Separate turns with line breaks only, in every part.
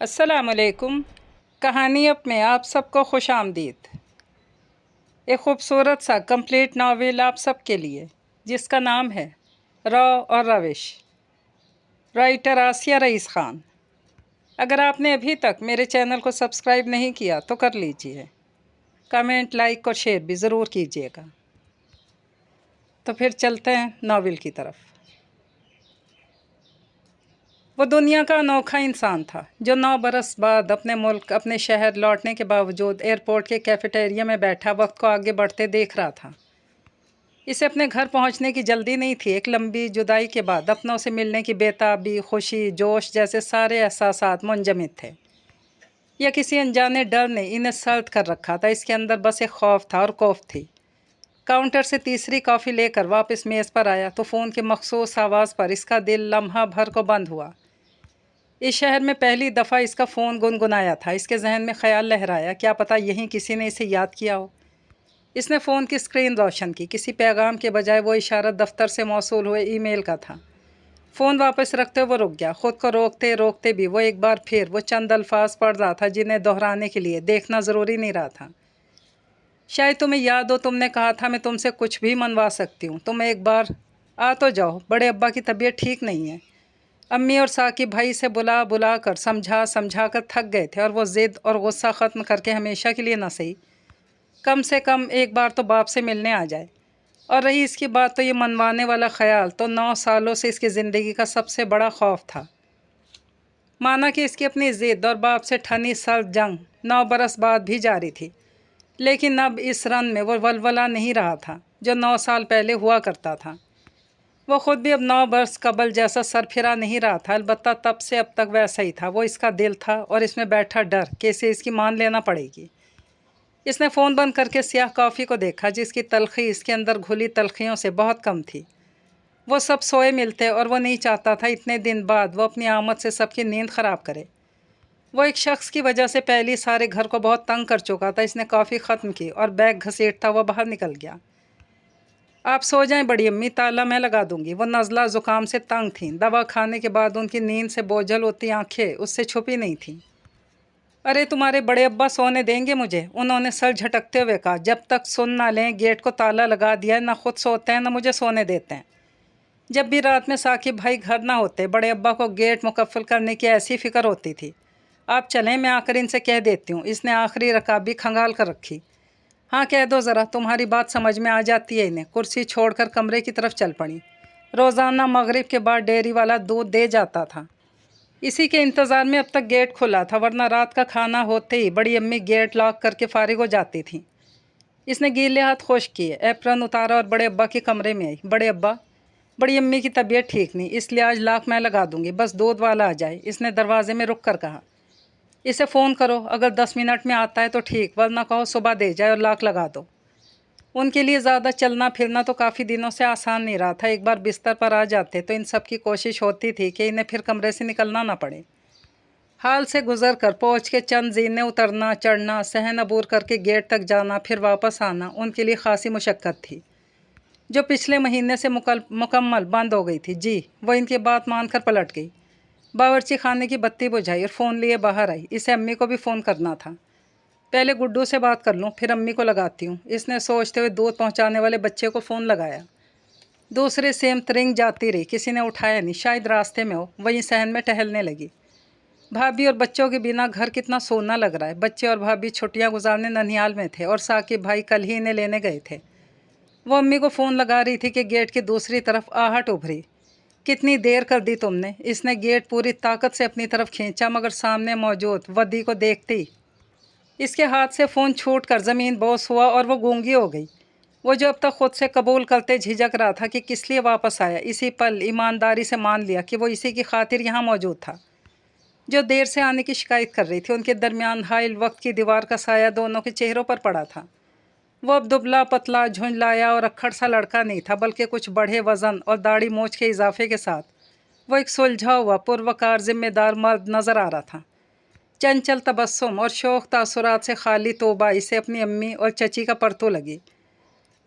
السلام علیکم۔ کہانیت میں آپ سب کو خوش آمدید۔ ایک خوبصورت سا کمپلیٹ ناول آپ سب کے لیے جس کا نام ہے را اور روش، رائٹر آسیہ رئیس خان۔ اگر آپ نے ابھی تک میرے چینل کو سبسکرائب نہیں کیا تو کر لیجئے، کمنٹ، لائک اور شیئر بھی ضرور کیجئے گا۔ تو پھر چلتے ہیں ناول کی طرف۔ وہ دنیا کا انوکھا انسان تھا جو 9 برس بعد اپنے ملک، اپنے شہر لوٹنے کے باوجود ایئرپورٹ کے کیفیٹیریا میں بیٹھا وقت کو آگے بڑھتے دیکھ رہا تھا۔ اسے اپنے گھر پہنچنے کی جلدی نہیں تھی۔ ایک لمبی جدائی کے بعد اپنوں سے ملنے کی بےتابی، خوشی، جوش جیسے سارے احساسات منجمد تھے۔ یا کسی انجانے ڈر نے انہیں سرد کر رکھا تھا۔ اس کے اندر بس ایک خوف تھا اور کوف تھی۔ کاؤنٹر سے تیسری کافی لے کر واپس میز پر آیا تو فون کی مخصوص آواز پر اس کا دل لمحہ بھر کو بند ہوا۔ اس شہر میں پہلی دفعہ اس کا فون گنگنایا تھا۔ اس کے ذہن میں خیال لہرایا، کیا پتہ یہیں کسی نے اسے یاد کیا ہو۔ اس نے فون کی اسکرین روشن کی۔ کسی پیغام کے بجائے وہ اشارہ دفتر سے موصول ہوئے ای میل کا تھا۔ فون واپس رکھتے وہ رک گیا۔ خود کو روکتے روکتے بھی وہ ایک بار پھر وہ چند الفاظ پڑھ رہا تھا جنہیں دہرانے کے لیے دیکھنا ضروری نہیں رہا تھا۔ شاید تمہیں یاد ہو، تم نے کہا تھا میں تم سے کچھ بھی منوا سکتی ہوں، تم ایک بار آ تو جاؤ، بڑے ابا کی طبیعت ٹھیک نہیں ہے۔ امی اور ثاقب بھائی سے بلا بلا کر سمجھا کر تھک گئے تھے اور وہ ضد اور غصہ ختم کر کے ہمیشہ کے لیے نہ صحیح، کم سے کم ایک بار تو باپ سے ملنے آ جائے۔ اور رہی اس کی بات، تو یہ منوانے والا خیال تو 9 سالوں سے اس کی زندگی کا سب سے بڑا خوف تھا۔ مانا کہ اس کی اپنی ضد اور باپ سے ٹھنی سرد جنگ 9 برس بعد بھی جاری تھی، لیکن اب اس رن میں وہ ولولہ نہیں رہا تھا جو 9 سال پہلے ہوا کرتا تھا۔ وہ خود بھی اب 9 برس قبل جیسا سر پھرا نہیں رہا تھا، البتہ تب سے اب تک ویسا ہی تھا۔ وہ اس کا دل تھا اور اس میں بیٹھا ڈر کہ اسے اس کی مان لینا پڑے گی۔ اس نے فون بند کر کے سیاہ کافی کو دیکھا جس کی تلخی اس کے اندر گھلی تلخیوں سے بہت کم تھی۔ وہ سب سوئے ملتے اور وہ نہیں چاہتا تھا اتنے دن بعد وہ اپنی آمد سے سب کی نیند خراب کرے۔ وہ ایک شخص کی وجہ سے پہلی سارے گھر کو بہت تنگ کر چکا تھا۔ اس نے کافی ختم کی اور بیگ گھسیٹتا وہ باہر نکل گیا۔ آپ سو جائیں بڑی امی، تالا میں لگا دوں گی۔ وہ نزلہ زکام سے تنگ تھیں۔ دوا کھانے کے بعد ان کی نیند سے بوجھل ہوتی آنکھیں اس سے چھپی نہیں تھیں۔ ارے تمہارے بڑے ابا سونے دیں گے مجھے؟ انہوں نے سر جھٹکتے ہوئے کہا۔ جب تک سن نہ لیں گیٹ کو تالا لگا دیا ہے، نہ خود سوتے ہیں نہ مجھے سونے دیتے ہیں۔ جب بھی رات میں ثاقب بھائی گھر نہ ہوتے، بڑے ابا کو گیٹ مقفل کرنے کی ایسی فکر ہوتی تھی۔ آپ چلیں، میں آ کر ان سے کہہ دیتی ہوں۔ اس نے آخری رکاب بھی کھنگال کر رکھی۔ ہاں کہہ دو ذرا، تمہاری بات سمجھ میں آ جاتی ہے انہیں۔ کرسی چھوڑ کر کمرے کی طرف چل پڑی۔ روزانہ مغرب کے بعد ڈیری والا دودھ دے جاتا تھا۔ اسی کے انتظار میں اب تک گیٹ کھلا تھا، ورنہ رات کا کھانا ہوتے ہی بڑی امی گیٹ لاک کر کے فارغ ہو جاتی تھیں۔ اس نے گیلے ہاتھ خشک کیے، ایپرن اتارا اور بڑے ابا کے کمرے میں آئی۔ بڑے ابا، بڑی امی کی طبیعت ٹھیک نہیں، اس لیے آج لاک میں لگا دوں گی، بس دودھ والا آ جائے۔ اس نے دروازے میں رک کر کہا۔ اسے فون کرو، اگر 10 منٹ میں آتا ہے تو ٹھیک، ورنہ کہو صبح دے جائے اور لاک لگا دو۔ ان کے لیے زیادہ چلنا پھرنا تو کافی دنوں سے آسان نہیں رہا تھا۔ ایک بار بستر پر آ جاتے تو ان سب کی کوشش ہوتی تھی کہ انہیں پھر کمرے سے نکلنا نہ پڑے۔ حال سے گزر کر پہنچ کے چند زینے اترنا چڑھنا، صحن عبور کر کے گیٹ تک جانا، پھر واپس آنا ان کے لیے خاصی مشقت تھی، جو پچھلے مہینے سے مکمل بند ہو گئی تھی۔ جی، وہ ان کی بات مان کر پلٹ گئی، باورچی خانے کی بتی بجھائی اور فون لیے باہر آئی۔ اسے امی کو بھی فون کرنا تھا۔ پہلے گڈو سے بات کر لوں، پھر امی کو لگاتی ہوں، اس نے سوچتے ہوئے دودھ پہنچانے والے بچے کو فون لگایا۔ دوسرے سمت رنگ جاتی رہی، کسی نے اٹھایا نہیں، شاید راستے میں ہو۔ وہیں صحن میں ٹہلنے لگی۔ بھابھی اور بچوں کے بنا گھر کتنا سونا لگ رہا ہے۔ بچے اور بھابھی چھٹیاں گزارنے ننیال میں تھے اور ثاقب بھائی کل ہی انہیں لینے گئے تھے۔ وہ امی کو فون لگا رہی تھی کہ گیٹ کی دوسری طرف آہٹ ابھری۔ کتنی دیر کر دی تم نے؟ اس نے گیٹ پوری طاقت سے اپنی طرف کھینچا، مگر سامنے موجود ودی کو دیکھتے ہی اس کے ہاتھ سے فون چھوٹ کر زمین بوس ہوا اور وہ گونگی ہو گئی۔ وہ جو اب تک خود سے قبول کرتے جھجک رہا تھا کہ کس لیے واپس آیا، اسی پل ایمانداری سے مان لیا کہ وہ اسی کی خاطر یہاں موجود تھا جو دیر سے آنے کی شکایت کر رہی تھی۔ ان کے درمیان حائل وقت کی دیوار کا سایہ دونوں کے چہروں پر پڑا تھا۔ وہ اب دبلا پتلا، جھنجلایا اور اکھڑ سا لڑکا نہیں تھا، بلکہ کچھ بڑھے وزن اور داڑھی مونچھ کے اضافے کے ساتھ وہ ایک سلجھا ہوا پروقار ذمہ دار مرد نظر آ رہا تھا۔ چنچل تبسم اور شوق تاثرات سے خالی توبہ اسے اپنی امی اور چچی کا پرتو لگی۔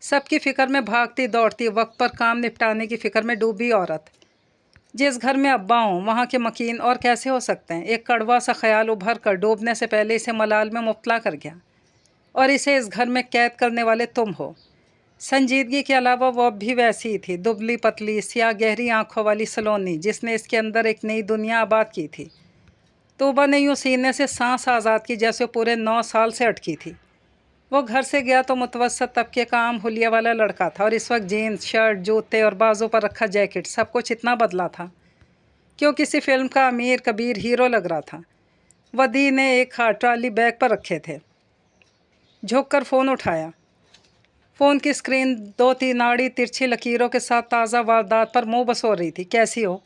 سب کی فکر میں بھاگتی دوڑتی، وقت پر کام نپٹانے کی فکر میں ڈوبی عورت जिस घर में अब्बा हों वहाँ के मकीन और कैसे हो सकते हैं। एक कड़वा सा ख्याल उभर कर डूबने से पहले इसे मलाल में मुब्तला कर गया, और इसे इस घर में कैद करने वाले तुम हो। संजीदगी के अलावा वो अब भी वैसी ही थी, दुबली पतली, सियाह गहरी आंखों वाली सलोनी, जिसने इसके अंदर एक नई दुनिया आबाद की थी। तोबा ने यूँ सीने से सांस आज़ाद की जैसे पूरे 9 साल से अटकी थी। वो घर से गया तो मुतवस्सत तबके का आम हुलिया वाला लड़का था, और इस वक्त जीन्स, शर्ट, जूते और बाजू पर रखा जैकेट सब कुछ इतना बदला था कि वो किसी फिल्म का अमीर कबीर हीरो लग रहा था। वदी ने एक हाथ ट्रॉली बैग पर रखे थे, झुक कर फ़ोन उठाया। फ़ोन की स्क्रीन 2-3 आड़ी तिरछी लकीरों के साथ ताज़ा वारदात पर मुँह बसोर रही थी। कैसी हो?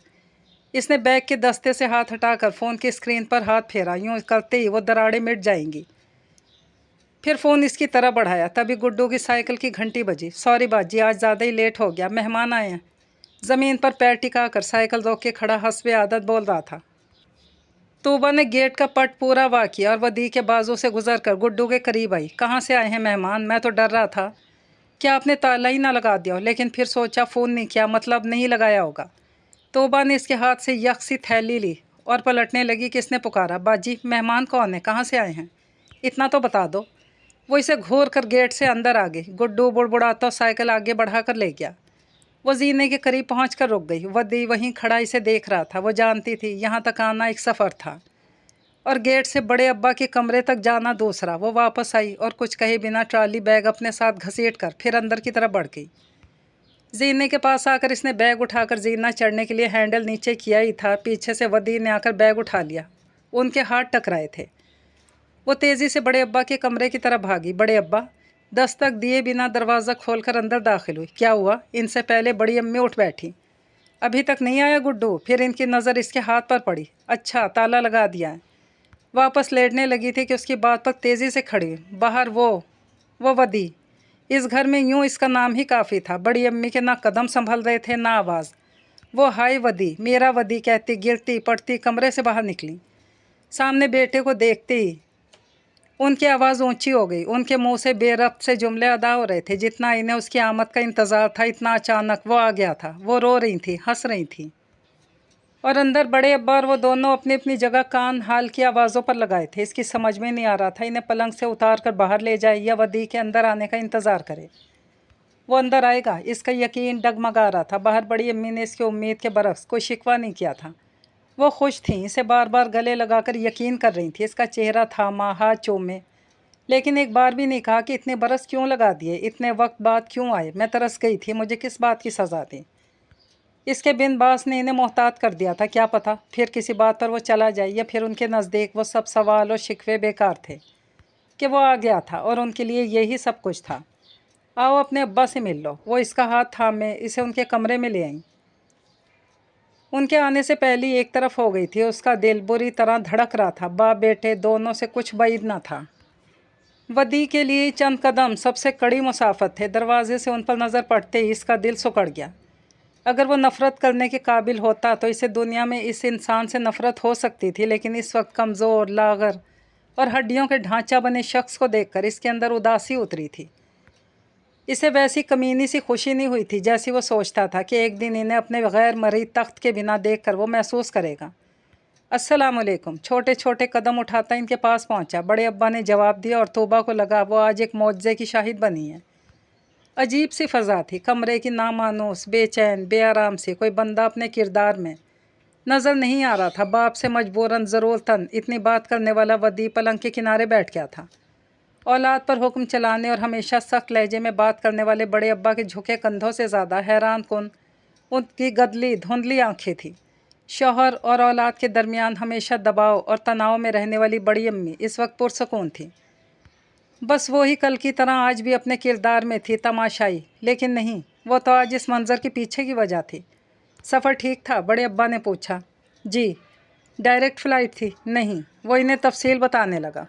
इसने बैग के दस्ते से हाथ हटाकर फ़ोन की स्क्रीन पर हाथ फेरा। यूँ करते ही वो दरारें मिट जाएंगी। फिर फ़ोन इसकी तरह बढ़ाया। तभी गुड्डू की साइकिल की घंटी बजी। सॉरी बाजी, आज ज़्यादा ही लेट हो गया, मेहमान आए हैं। ज़मीन पर पैर टिका कर साइकिल रोक के खड़ा हस्बे आदत बोल रहा था। तूबा ने गेट का पट पूरा वार किया और वदी के बाजू से गुजर कर गुड्डू के करीब आई। कहाँ से आए हैं मेहमान? मैं तो डर रहा था क्या आपने ताला ही ना लगा दिया हो, लेकिन फिर सोचा फ़ोन नहीं किया, मतलब नहीं लगाया होगा। तोबा ने इसके हाथ से यकसी थैली ली और पलटने लगी कि इसने पुकारा, बाजी मेहमान कौन है, कहाँ से आए हैं, इतना तो बता दो। वो इसे घूर कर गेट से अंदर आ गई। गुड्डू बुड़बुड़ाता साइकिल आगे बढ़ाकर ले गया। वो जीने के करीब पहुँच कर रुक गई। वदी वहीं खड़ा इसे देख रहा था। वो जानती थी यहाँ तक आना एक सफ़र था और गेट से बड़े अब्बा के कमरे तक जाना दूसरा। वो वापस आई और कुछ कहे बिना ट्रॉली बैग अपने साथ घसीट कर फिर अंदर की तरफ बढ़ गई। जीने के पास आकर इसने बैग उठाकर जीना चढ़ने के लिए हैंडल नीचे किया ही था, पीछे से वदी ने आकर बैग उठा लिया। उनके हाथ टकराए थे। वो तेज़ी से बड़े अब्बा के कमरे की तरफ भागी। बड़े अब्बा दस्तक दिए बिना दरवाज़ा खोलकर अंदर दाखिल हुई। क्या हुआ? इनसे पहले बड़ी अम्मी उठ बैठी। अभी तक नहीं आया गुड्डू? फिर इनकी नज़र इसके हाथ पर पड़ी। अच्छा, ताला लगा दिया है। वापस लेटने लगी थी कि उसकी बात पर तेज़ी से खड़ी। बाहर वो वदी। इस घर में यूँ इसका नाम ही काफ़ी था। बड़ी अम्मी के ना कदम संभल रहे थे ना आवाज़। वो हाय वदी, मेरा वदी कहती गिरती पड़ती कमरे से बाहर निकली। सामने बेटे को देखते ही उनकी आवाज़ ऊंची हो गई। उनके मुंह से बेरब्त से जुमले अदा हो रहे थे। जितना इन्हें उसकी आमद का इंतज़ार था, इतना अचानक वो आ गया था। वो रो रही थी, हंस रही थी, और अंदर बड़े अब्बा और वो दोनों अपनी अपनी जगह कान हाल की आवाज़ों पर लगाए थे। इसकी समझ में नहीं आ रहा था इन्हें पलंग से उतार कर बाहर ले जाए या वदी के अंदर आने का इंतज़ार करे। वो अंदर आएगा, इसका यकीन डगमगा रहा था। बाहर बड़ी अम्मी ने इसकी उम्मीद के बरक्स कोई शिकवा नहीं किया था। वो खुश थी, इसे बार बार गले लगाकर यकीन कर रही थी। इसका चेहरा थामा, हाथ चूमे, लेकिन एक बार भी नहीं कहा कि इतने बरस क्यों लगा दिए, इतने वक्त बाद क्यों आए, मैं तरस गई थी, मुझे किस बात की सज़ा दी। इसके बिन बास ने इन्हें मोहतात कर दिया था। क्या पता फिर किसी बात पर वो चला जाए, या फिर उनके नज़दीक वो सब सवाल और शिकवे बेकार थे कि वो आ गया था और उनके लिए यही सब कुछ था। आओ अपने अब्बा से मिल लो। वो इसका हाथ थामे इसे उनके कमरे में ले आई। उनके आने से पहले एक तरफ हो गई थी। उसका दिल बुरी तरह धड़क रहा था। बाप बेटे दोनों से कुछ बैद न था। वदी के लिए चंद कदम सबसे कड़ी मुसाफत थे। दरवाजे से उन पर नज़र पड़ते ही इसका दिल सुकड़ गया। अगर वो नफ़रत करने के काबिल होता तो इसे दुनिया में इस इंसान से नफ़रत हो सकती थी, लेकिन इस वक्त कमज़ोर, लागर और हड्डियों के ढांचा बने शख्स को देखकर इसके अंदर उदासी उतरी थी। इसे वैसी कमीनी सी खुशी नहीं हुई थी जैसी वो सोचता था कि एक दिन इन्हें अपने गैर मरीद तख्त के बिना देखकर वो महसूस करेगा। अस्सलाम वालेकुम। छोटे छोटे कदम उठाता इनके पास पहुंचा। बड़े अब्बा ने जवाब दिया और तोबा को लगा वो आज एक मौजज़े की शाहिद बनी है। अजीब सी फ़ज़ा थी कमरे की, नामानूस, बेचैन, बेआराम सी। कोई बंदा अपने किरदार में नज़र नहीं आ रहा था। बाप से मजबूरन ज़रूरतन इतनी बात करने वाला वदी पलंग के किनारे बैठ गया था। औलाद पर हुक्म चलाने और हमेशा सख्त लहजे में बात करने वाले बड़े अब्बा के झुके कंधों से ज़्यादा हैरान कुन उनकी गदली धुंधली आंखें थीं। शौहर और औलाद के दरमियान हमेशा दबाव और तनाव में रहने वाली बड़ी अम्मी इस वक्त पुरसकून थी। बस वो ही कल की तरह आज भी अपने किरदार में थी, तमाशाई। लेकिन नहीं, वो तो आज इस मंज़र के पीछे की वजह थी। सफ़र ठीक था? बड़े अब्बा ने पूछा। जी। डायरेक्ट फ़्लाइट थी? नहीं। वो इन्हें तफसील बताने लगा।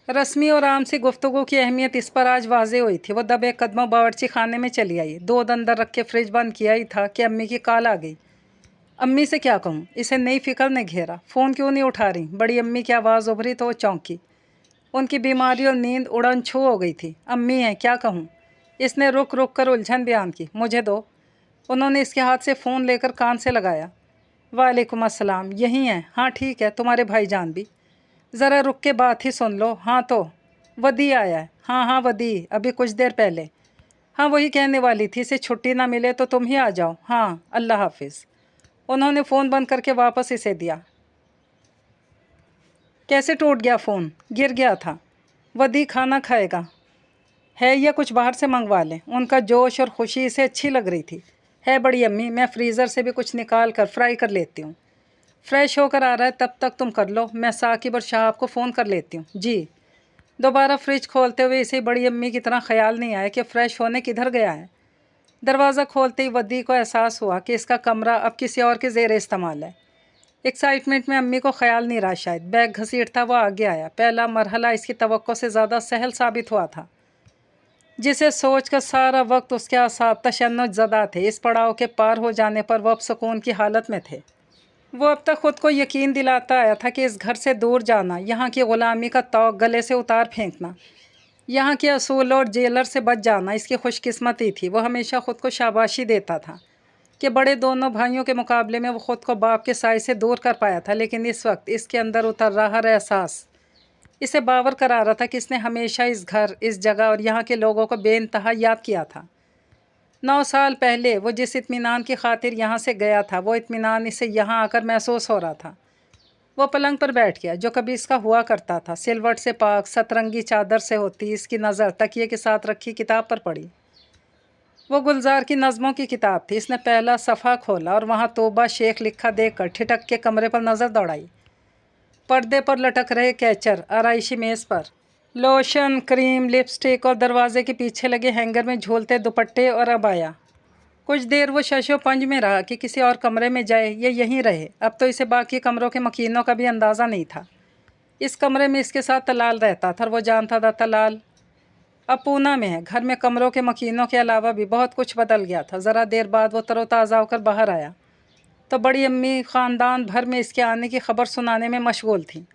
रस्मी और आम सी गुफ्तगू की अहमियत इस पर आज वाज़े हुई थी। वो दबे कदमों बावर्ची खाने में चली आई। दूध अंदर रख के फ्रिज बंद किया ही था कि अम्मी की कॉल आ गई। अम्मी से क्या कहूँ, इसे नई फ़िक्र ने घेरा। फ़ोन क्यों नहीं उठा रही? बड़ी अम्मी की आवाज़ उभरी तो वो चौंकी। उनकी बीमारी और नींद उड़न छू हो गई थी। अम्मी हैं, क्या कहूँ? इसने रुक रुक कर उलझन बयान की। मुझे दो। उन्होंने इसके हाथ से फ़ोन लेकर कान से लगाया। वालेकुम अस्सलाम, यहीं हैं? हाँ ठीक है, तुम्हारे भाईजान भी। ज़रा रुक के बात ही सुन लो। हाँ तो वदी आया है? हाँ हाँ वदी, अभी कुछ देर पहले। हाँ वही कहने वाली थी, इसे छुट्टी ना मिले तो तुम ही आ जाओ। हाँ अल्लाह हाफिज़। उन्होंने फ़ोन बंद करके वापस इसे दिया। कैसे टूट गया फ़ोन? गिर गया था। वदी खाना खाएगा है या कुछ बाहर से मंगवा लें? उनका जोश और खुशी इसे अच्छी लग रही थी। है बड़ी अम्मी, मैं फ्रीज़र से भी कुछ निकाल कर फ्राई कर लेती हूँ। फ्रेश होकर आ रहा है, तब तक तुम कर लो, मैं साकिब और शाहाब को फ़ोन कर लेती हूँ। जी। दोबारा फ्रिज खोलते हुए इसे बड़ी अम्मी की तरह ख्याल नहीं आया कि फ़्रेश होने किधर गया है। दरवाज़ा खोलते ही वदी को एहसास हुआ कि इसका कमरा अब किसी और के ज़ेर इस्तेमाल है। एक्साइटमेंट में अम्मी को ख्याल नहीं रहा, शायद बैग घसीटता वो आगे आया। पहला मरहला इसकी तवक्को से ज़्यादा सहल साबित हुआ था, जिसे सोच कर सारा वक्त उसके आसाब तशन्नुज़दा थे। इस पड़ाव के पार हो जाने पर वो अब सुकून की हालत में थे। वो अब तक ख़ुद को यकीन दिलाता आया था कि इस घर से दूर जाना, यहाँ की ग़ुलामी का तौक गले से उतार फेंकना, यहाँ के असूल और जेलर से बच जाना इसकी खुशकिस्मती थी। वो हमेशा ख़ुद को शाबाशी देता था कि बड़े दोनों भाइयों के मुकाबले में वो ख़ुद को बाप के साए से दूर कर पाया था। लेकिन इस वक्त इसके अंदर उतर रहा एहसास इसे बावर करा रहा था कि इसने हमेशा इस घर, इस जगह और यहाँ के लोगों को बेइंतहा याद किया था। 9 साल पहले वो जिस इत्मीनान की खातिर यहाँ से गया था, वो इत्मीनान इसे यहाँ आकर महसूस हो रहा था। वो पलंग पर बैठ गया, जो कभी इसका हुआ करता था। सिलवट से पाक सतरंगी चादर से होती इसकी नज़र तकिए के साथ रखी किताब पर पड़ी। वो गुलजार की नज़मों की किताब थी। इसने पहला सफ़ा खोला और वहाँ तोबा शेख लिखा देखकर ठिठक के कमरे पर नज़र दौड़ाई। पर्दे पर लटक रहे कैचर, आराइशी मेज़ पर लोशन, क्रीम, लिपस्टिक और दरवाजे के पीछे लगे हैंगर में झूलते दुपट्टे और अबाया। कुछ देर वो शशो पंज में रहा कि किसी और कमरे में जाए या यहीं रहे। अब तो इसे बाकी कमरों के मकीनों का भी अंदाज़ा नहीं था। इस कमरे में इसके साथ तलाल रहता था और वो जानता था तलाल अब पूना में है। घर में कमरों के मकीनों के अलावा भी बहुत कुछ बदल गया था। ज़रा देर बाद वो तरोताज़ा होकर बाहर आया तो बड़ी अम्मी ख़ानदान भर में इसके आने की खबर सुनाने में मशगूल थी।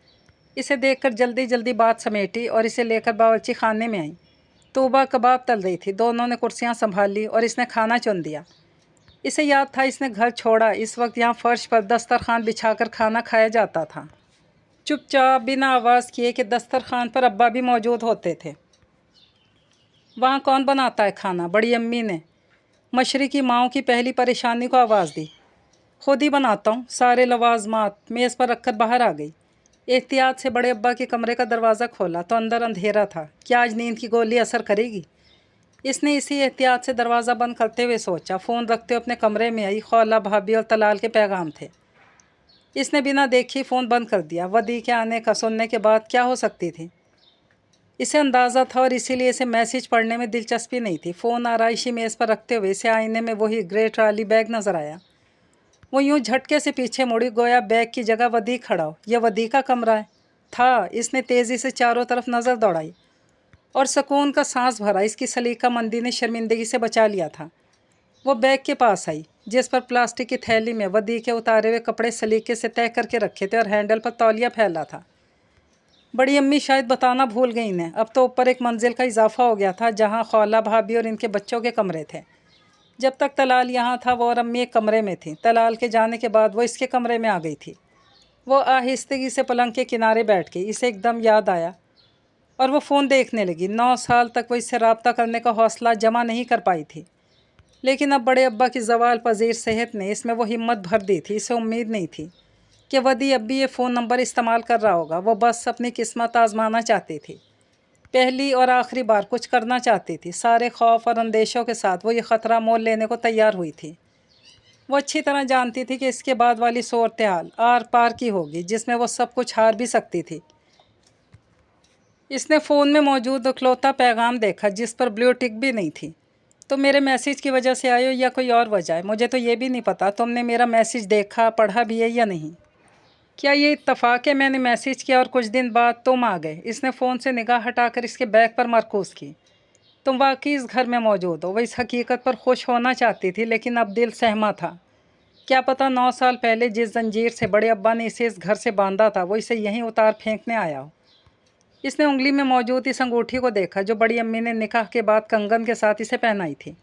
इसे देखकर जल्दी जल्दी बात समेटी और इसे लेकर बावर्ची खाने में आई। तोबा कबाब तल रही थी। दोनों ने कुर्सियाँ संभाल ली और इसने खाना चुन दिया। इसे याद था इसने घर छोड़ा, इस वक्त यहाँ फ़र्श पर दस्तरखान बिछाकर खाना खाया जाता था, चुपचाप बिना आवाज़ किए कि दस्तरखान पर अब्बा भी मौजूद होते थे। वहाँ कौन बनाता है खाना? बड़ी अम्मी ने मशरिकी माओं की पहली परेशानी को आवाज़ दी। खुद ही बनाता हूँ। सारे लवाजमात मेज़ पर रखकर बाहर आ गई। एहतियात से बड़े अब्बा के कमरे का दरवाज़ा खोला तो अंदर अंधेरा था। क्या आज नींद की गोली असर करेगी? इसने इसी एहतियात से दरवाज़ा बंद करते हुए सोचा। फ़ोन रखते हुए अपने कमरे में आई। खौला, भाभी और तलाल के पैगाम थे। इसने बिना देखे फ़ोन बंद कर दिया। वदी के आने का सुनने के बाद क्या हो सकती थी, इसे अंदाज़ा था और इसीलिए इसे मैसेज पढ़ने में दिलचस्पी नहीं थी। फ़ोन आराइशी मेज़ पर रखते हुए इसे आईने में वही ग्रे ट्राली बैग नज़र आया। वो यूं झटके से पीछे मुड़ी, गोया बैग की जगह वदी खड़ा हो। यह वदी का कमरा है था। इसने तेज़ी से चारों तरफ नज़र दौड़ाई और सुकून का सांस भरा। इसकी सलीका मंदी ने शर्मिंदगी से बचा लिया था। वो बैग के पास आई जिस पर प्लास्टिक की थैली में वदी के उतारे हुए कपड़े सलीके से तय करके रखे थे और हैंडल पर तौलिया फैला था। बड़ी अम्मी शायद बताना भूल गई इन्हें। अब तो ऊपर एक मंजिल का इजाफा हो गया था जहाँ खौला, भाभी और इनके बच्चों के कमरे थे। जब तक तलाल यहाँ था वो और अम्मी एक कमरे में थी। तलाल के जाने के बाद वो इसके कमरे में आ गई थी। वो आहिस्तगी से पलंग के किनारे बैठ गई। इसे एकदम याद आया और वो फ़ोन देखने लगी। 9 साल तक वो इससे रब्ता करने का हौसला जमा नहीं कर पाई थी, लेकिन अब बड़े अब्बा की ज़वाल पजीर सेहत ने इसमें वो हिम्मत भर दी थी। इसे उम्मीद नहीं थी कि वदी अब भी ये फ़ोन नंबर इस्तेमाल कर रहा होगा। वो बस अपनी किस्मत आजमाना चाहती थी, पहली और आखिरी बार कुछ करना चाहती थी। सारे खौफ और अंदेशों के साथ वो ये ख़तरा मोल लेने को तैयार हुई थी। वो अच्छी तरह जानती थी कि इसके बाद वाली सूरत हाल आर पार की होगी, जिसमें वो सब कुछ हार भी सकती थी। इसने फ़ोन में मौजूद इकलौता पैगाम देखा जिस पर ब्लू टिक भी नहीं थी। तो मेरे मैसेज की वजह से आए हो या कोई और वजह है, मुझे तो ये भी नहीं पता तुमने मेरा मैसेज देखा, पढ़ा भी है या नहीं। क्या ये इत्तफाक है मैंने मैसेज किया और कुछ दिन बाद तुम आ गए? इसने फ़ोन से निगाह हटाकर इसके बैग पर मरकूज़ की। तुम वाकई इस घर में मौजूद हो। वह इस हकीकत पर खुश होना चाहती थी, लेकिन अब दिल सहमा था। क्या पता 9 साल पहले जिस जंजीर से बड़े अब्बा ने इसे इस घर से बांधा था वो इसे यहीं उतार फेंकने आया हो। इसने उंगली में मौजूद इस अंगूठी को देखा जो बड़ी अम्मी ने निकाह के बाद कंगन के साथ इसे पहनाई थी।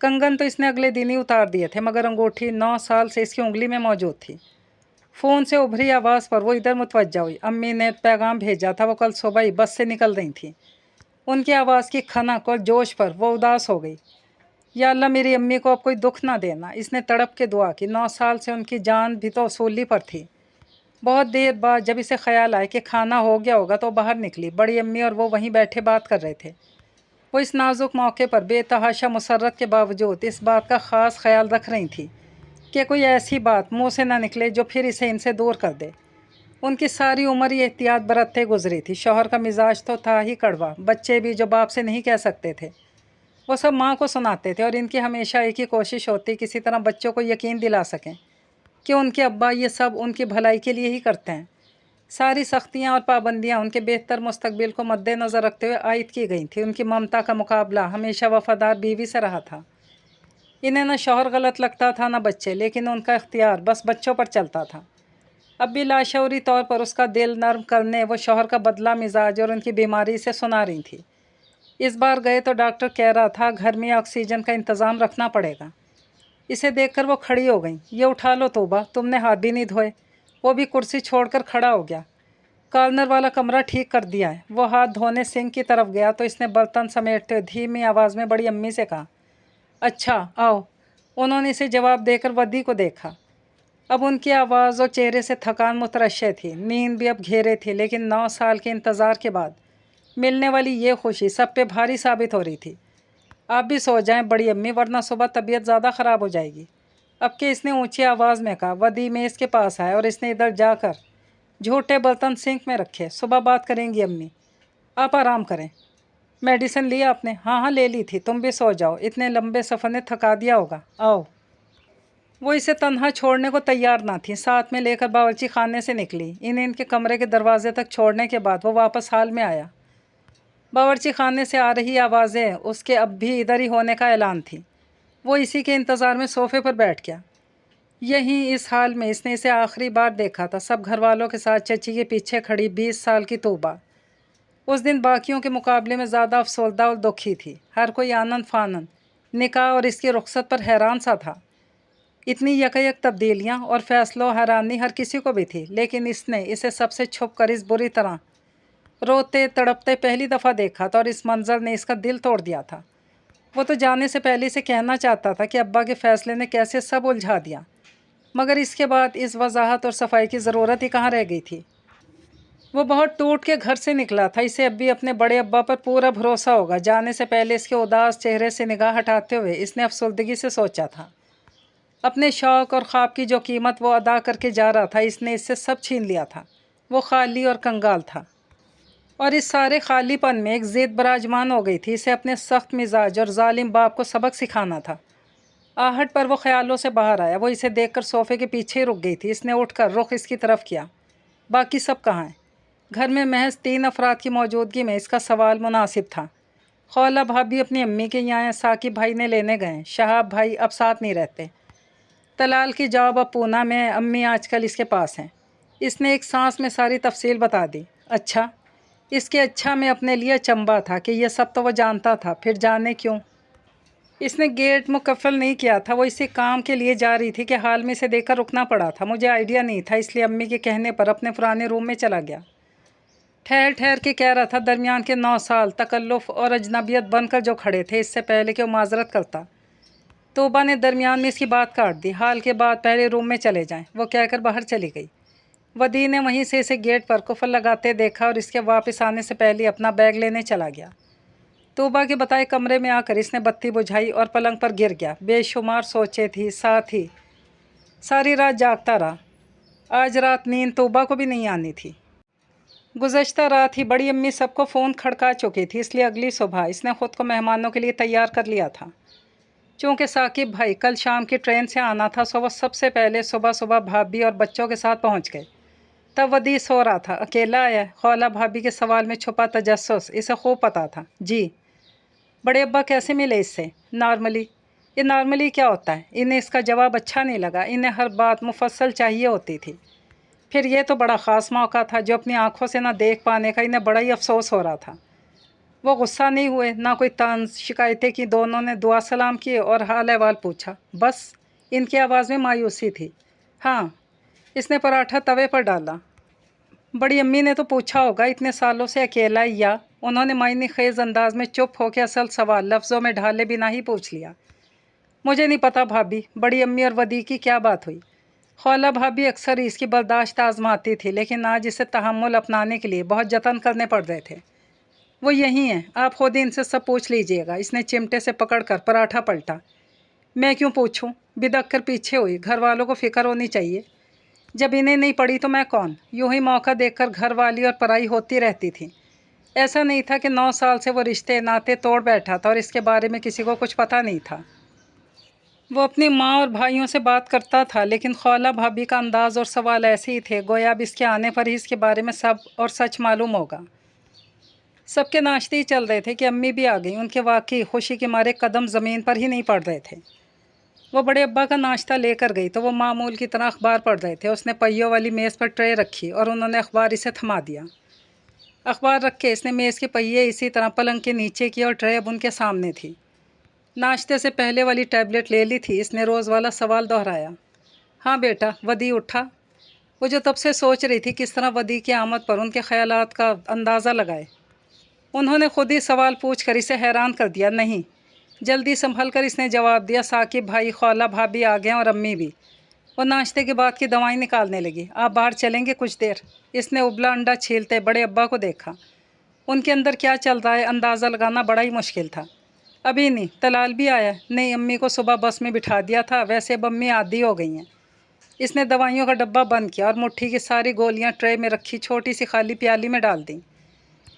कंगन तो इसने अगले दिन ही उतार दिए थे, मगर अंगूठी 9 साल से इसकी उंगली में मौजूद थी। फ़ोन से उभरी आवाज़ पर वो इधर मुतवज्जा हुई। अम्मी ने पैगाम भेजा था, वो कल सुबह ही बस से निकल रही थी। उनकी आवाज़ की खनक और जोश पर वो उदास हो गई। या अल्लाह, मेरी अम्मी को अब कोई दुख ना देना, इसने तड़प के दुआ की। 9 साल से उनकी जान भी तो असूली पर थी। बहुत देर बाद जब इसे ख्याल आया कि खाना हो गया होगा तो बाहर निकली। बड़ी अम्मी और वो वहीं बैठे बात कर रहे थे। वो इस नाजुक मौके पर बेतहाशा मुसर्रत के बावजूद इस बात का ख़ास ख्याल रख रही थी कि कोई ऐसी बात मुंह से ना निकले जो फिर इसे इनसे दूर कर दे। उनकी सारी उम्र ये एहतियात बरतते गुजरी थी। शौहर का मिजाज तो था ही कड़वा, बच्चे भी जो बाप से नहीं कह सकते थे वो सब माँ को सुनाते थे, और इनकी हमेशा एक ही कोशिश होती किसी तरह बच्चों को यकीन दिला सकें कि उनके अब्बा ये सब उनकी भलाई के लिए ही करते हैं। सारी सख्तियाँ और पाबंदियाँ उनके बेहतर मुस्तकबिल को मद्देनज़र रखते हुए आयद की गई थी। उनकी ममता का मुकाबला हमेशा वफ़ादार बीवी से रहा था। इन्हें न शौहर गलत लगता था न बच्चे, लेकिन उनका इख्तियार बस बच्चों पर चलता था। अब भी लाशऊरी तौर पर उसका दिल नर्म करने वो शौहर का बदला मिजाज और उनकी बीमारी से सुना रही थी। इस बार गए तो डॉक्टर कह रहा था घर में ऑक्सीजन का इंतज़ाम रखना पड़ेगा। इसे देखकर वो खड़ी हो गई। ये उठा लो तोबा, तुमने हाथ भी नहीं धोए। वो भी कुर्सी छोड़कर खड़ा हो गया। कॉर्नर वाला कमरा ठीक कर दिया है। वो हाथ धोने सिंक की तरफ गया तो इसने बर्तन समेटते हुए धीमी आवाज़ में बड़ी अम्मी से कहा, अच्छा आओ। उन्होंने इसे जवाब देकर वदी को देखा। अब उनकी आवाज़ और चेहरे से थकान मुतरश्शे थी। नींद भी अब घेरे थी, लेकिन 9 साल के इंतज़ार के बाद मिलने वाली ये खुशी सब पे भारी साबित हो रही थी। आप भी सो जाएं बड़ी अम्मी, वरना सुबह तबीयत ज़्यादा ख़राब हो जाएगी। अब के इसने ऊंची आवाज़ में कहा। वदी मेज़ के पास आया और इसने इधर जाकर झूठे बर्तन सिंक में रखे। सुबह बात करेंगी अम्मी, आप आराम करें। मेडिसिन लिया आपने? हाँ हाँ ले ली थी। तुम भी सो जाओ, इतने लंबे सफ़र ने थका दिया होगा, आओ। वो इसे तन्हा छोड़ने को तैयार ना थी। साथ में लेकर बावर्ची खाने से निकली। इनके कमरे के दरवाजे तक छोड़ने के बाद वो वापस हाल में आया। बावर्ची खाने से आ रही आवाज़ें उसके अब भी इधर ही होने का ऐलान थी। वो इसी के इंतज़ार में सोफ़े पर बैठ गया। यहीं इस हाल में इसने इसे आखिरी बार देखा था, सब घर वालों के साथ चची के पीछे खड़ी 20 साल की तोबा। उस दिन बाकियों के मुकाबले में ज़्यादा अफसोसदा और दुखी थी। हर कोई आनंद फानंद निकाह और इसकी रुखसत पर हैरान सा था। इतनी यकयक तब्दीलियाँ और फैसलों हैरानी हर किसी को भी थी, लेकिन इसने इसे सबसे छुप कर इस बुरी तरह रोते तड़पते पहली दफ़ा देखा था, और इस मंज़र ने इसका दिल तोड़ दिया था। वो तो जाने से पहले से कहना चाहता था कि अब्बा के फ़ैसले ने कैसे सब उलझा दिया, मगर इसके बाद इस वजाहत और सफाई की ज़रूरत ही कहाँ रह गई थी। वो बहुत टूट के घर से निकला था। इसे अब भी अपने बड़े अब्बा पर पूरा भरोसा होगा। जाने से पहले इसके उदास चेहरे से निगाह हटाते हुए इसने अफसुर्दगी से सोचा था, अपने शौक़ और ख्वाब की जो कीमत वो अदा करके जा रहा था, इसने इससे सब छीन लिया था। वो खाली और कंगाल था, और इस सारे खालीपन में एक ज़िद बराजमान हो गई थी। इसे अपने सख्त मिजाज और जालिम बाप को सबक सिखाना था। आहट पर वो ख्यालों से बाहर आया। वो इसे देखकर सोफ़े के पीछे ही रुक गई थी। इसने उठकर रुख इसकी तरफ किया। बाकी सब कहाँ हैं? घर में महज 3 अफराद की मौजूदगी में इसका सवाल मुनासिब था। खौला भाभी अपनी अम्मी के यहाँ हैं, साकिब भाई ने लेने गए, शहाब भाई अब साथ नहीं रहते, तलाल की जॉब अब पूना में है, अम्मी आजकल इसके पास हैं। इसने एक सांस में सारी तफसील बता दी। अच्छा। इसके अच्छा में अपने लिए चंबा था कि यह सब तो वो जानता था, फिर जाने क्यों। इसने गेट मुकफ़ल नहीं किया था। वो इसी काम के लिए जा रही थी कि हाल में इसे देखकर रुकना पड़ा था। मुझे आइडिया नहीं था, इसलिए अम्मी के कहने पर अपने पुराने रूम में चला गया। ठहर ठहर के कह रहा था, दरमियान के 9 साल तकल्लुफ़ और अजनबियत बनकर जो खड़े थे, इससे पहले कि वो माजरत करता। तोबा ने दरमियान में इसकी बात काट दी। हाल के बाद पहले रूम में चले जाएं, वो कहकर बाहर चली गई। वदी ने वहीं से इसे गेट पर कुफल लगाते देखा और इसके वापस आने से पहले अपना बैग लेने चला गया। तोबा के बताए कमरे में आकर इसने बत्ती बुझाई और पलंग पर गिर गया। बेशुमार सोचे थी, साथ ही सारी रात जागता रहा। आज रात नींद तोबा को भी नहीं आनी थी। गुज़श्ता रात ही बड़ी अम्मी सबको फ़ोन खड़का चुकी थी, इसलिए अगली सुबह इसने ख़ुद को मेहमानों के लिए तैयार कर लिया था। चूँकि साकिब भाई कल शाम की ट्रेन से आना था, सो वह सबसे पहले सुबह सुबह भाभी और बच्चों के साथ पहुँच गए। तब वदी सो रहा था। अकेला आया? खौला भाभी के सवाल में छुपा तजस्सुस इसे खूब पता था। जी। बड़े अब्बा कैसे मिले इससे? नॉर्मली। ये नॉर्मली क्या होता है? इन्हें इसका जवाब अच्छा नहीं लगा। इन्हें हर बात मुफस्सल चाहिए होती थी। फिर ये तो बड़ा ख़ास मौका था जो अपनी आंखों से ना देख पाने का इन्हें बड़ा ही अफसोस हो रहा था। वो गुस्सा नहीं हुए, ना कोई तंज शिकायतें की। दोनों ने दुआ सलाम किए और हाल अहवाल पूछा। बस इनकी आवाज़ में मायूसी थी। हाँ, इसने पराठा तवे पर डाला। बड़ी अम्मी ने तो पूछा होगा, इतने सालों से अकेला ही या? उन्होंने मायने खेज अंदाज में चुप होकर असल सवाल लफ्ज़ों में ढाले बिना ही पूछ लिया। मुझे नहीं पता भाभी, बड़ी अम्मी और वदी की क्या बात हुई। खौला भाभी अक्सर इसकी बर्दाश्त आजमाती थी, लेकिन आज इसे तहम्मुल अपनाने के लिए बहुत जतन करने पड़ रहे थे। वो यही हैं, आप खुद ही इनसे सब पूछ लीजिएगा। इसने चिमटे से पकड़कर पराठा पलटा। मैं क्यों पूछूं? बिदक कर पीछे हुई। घर वालों को फिक्र होनी चाहिए। जब इन्हें नहीं पड़ी तो मैं कौन? यूं ही मौका देखकर घर वाली और पराई होती रहती थी। ऐसा नहीं था कि 9 साल से वो रिश्ते नाते तोड़ बैठा था और इसके बारे में किसी को कुछ पता नहीं था। वो अपनी माँ और भाइयों से बात करता था, लेकिन खौला भाभी का अंदाज़ और सवाल ऐसे ही थे गोया अब इसके आने पर ही इसके बारे में सब और सच मालूम होगा। सबके नाश्ते ही चल रहे थे कि अम्मी भी आ गई। उनके वाकई खुशी के मारे कदम ज़मीन पर ही नहीं पड़ रहे थे। वो बड़े अब्बा का नाश्ता लेकर गई तो वो मामूल की तरह अखबार पढ़ रहे थे। उसने पहियों वाली मेज़ पर ट्रे रखी और उन्होंने अखबार इसे थमा दिया। अखबार रख के इसने मेज़ के पहिए इसी तरह पलंग के नीचे किए और ट्रे अब उनके सामने थी। नाश्ते से पहले वाली टैबलेट ले ली थी। इसने रोज़ वाला सवाल दोहराया। हाँ बेटा, वदी उठा। वो जो तब से सोच रही थी किस तरह वदी की आमद पर उनके ख्यालात का अंदाज़ा लगाए। उन्होंने खुद ही सवाल पूछ कर इसे हैरान कर दिया। नहीं। जल्दी संभल कर इसने जवाब दिया। साकिब भाई, खौला भाभी आ गए और अम्मी भी। वो नाश्ते के बाद की दवाई निकालने लगी। आप बाहर चलेंगे कुछ देर? इसने उबला अंडा छीलते बड़े अब्बा को देखा। उनके अंदर क्या चल रहा है अंदाज़ा लगाना बड़ा ही मुश्किल था। अभी नहीं। तलाल भी आया? नहीं, अम्मी को सुबह बस में बिठा दिया था। वैसे अब अम्मी आदी हो गई हैं। इसने दवाइयों का डब्बा बंद किया और मुट्ठी की सारी गोलियां ट्रे में रखी छोटी सी खाली प्याली में डाल दी।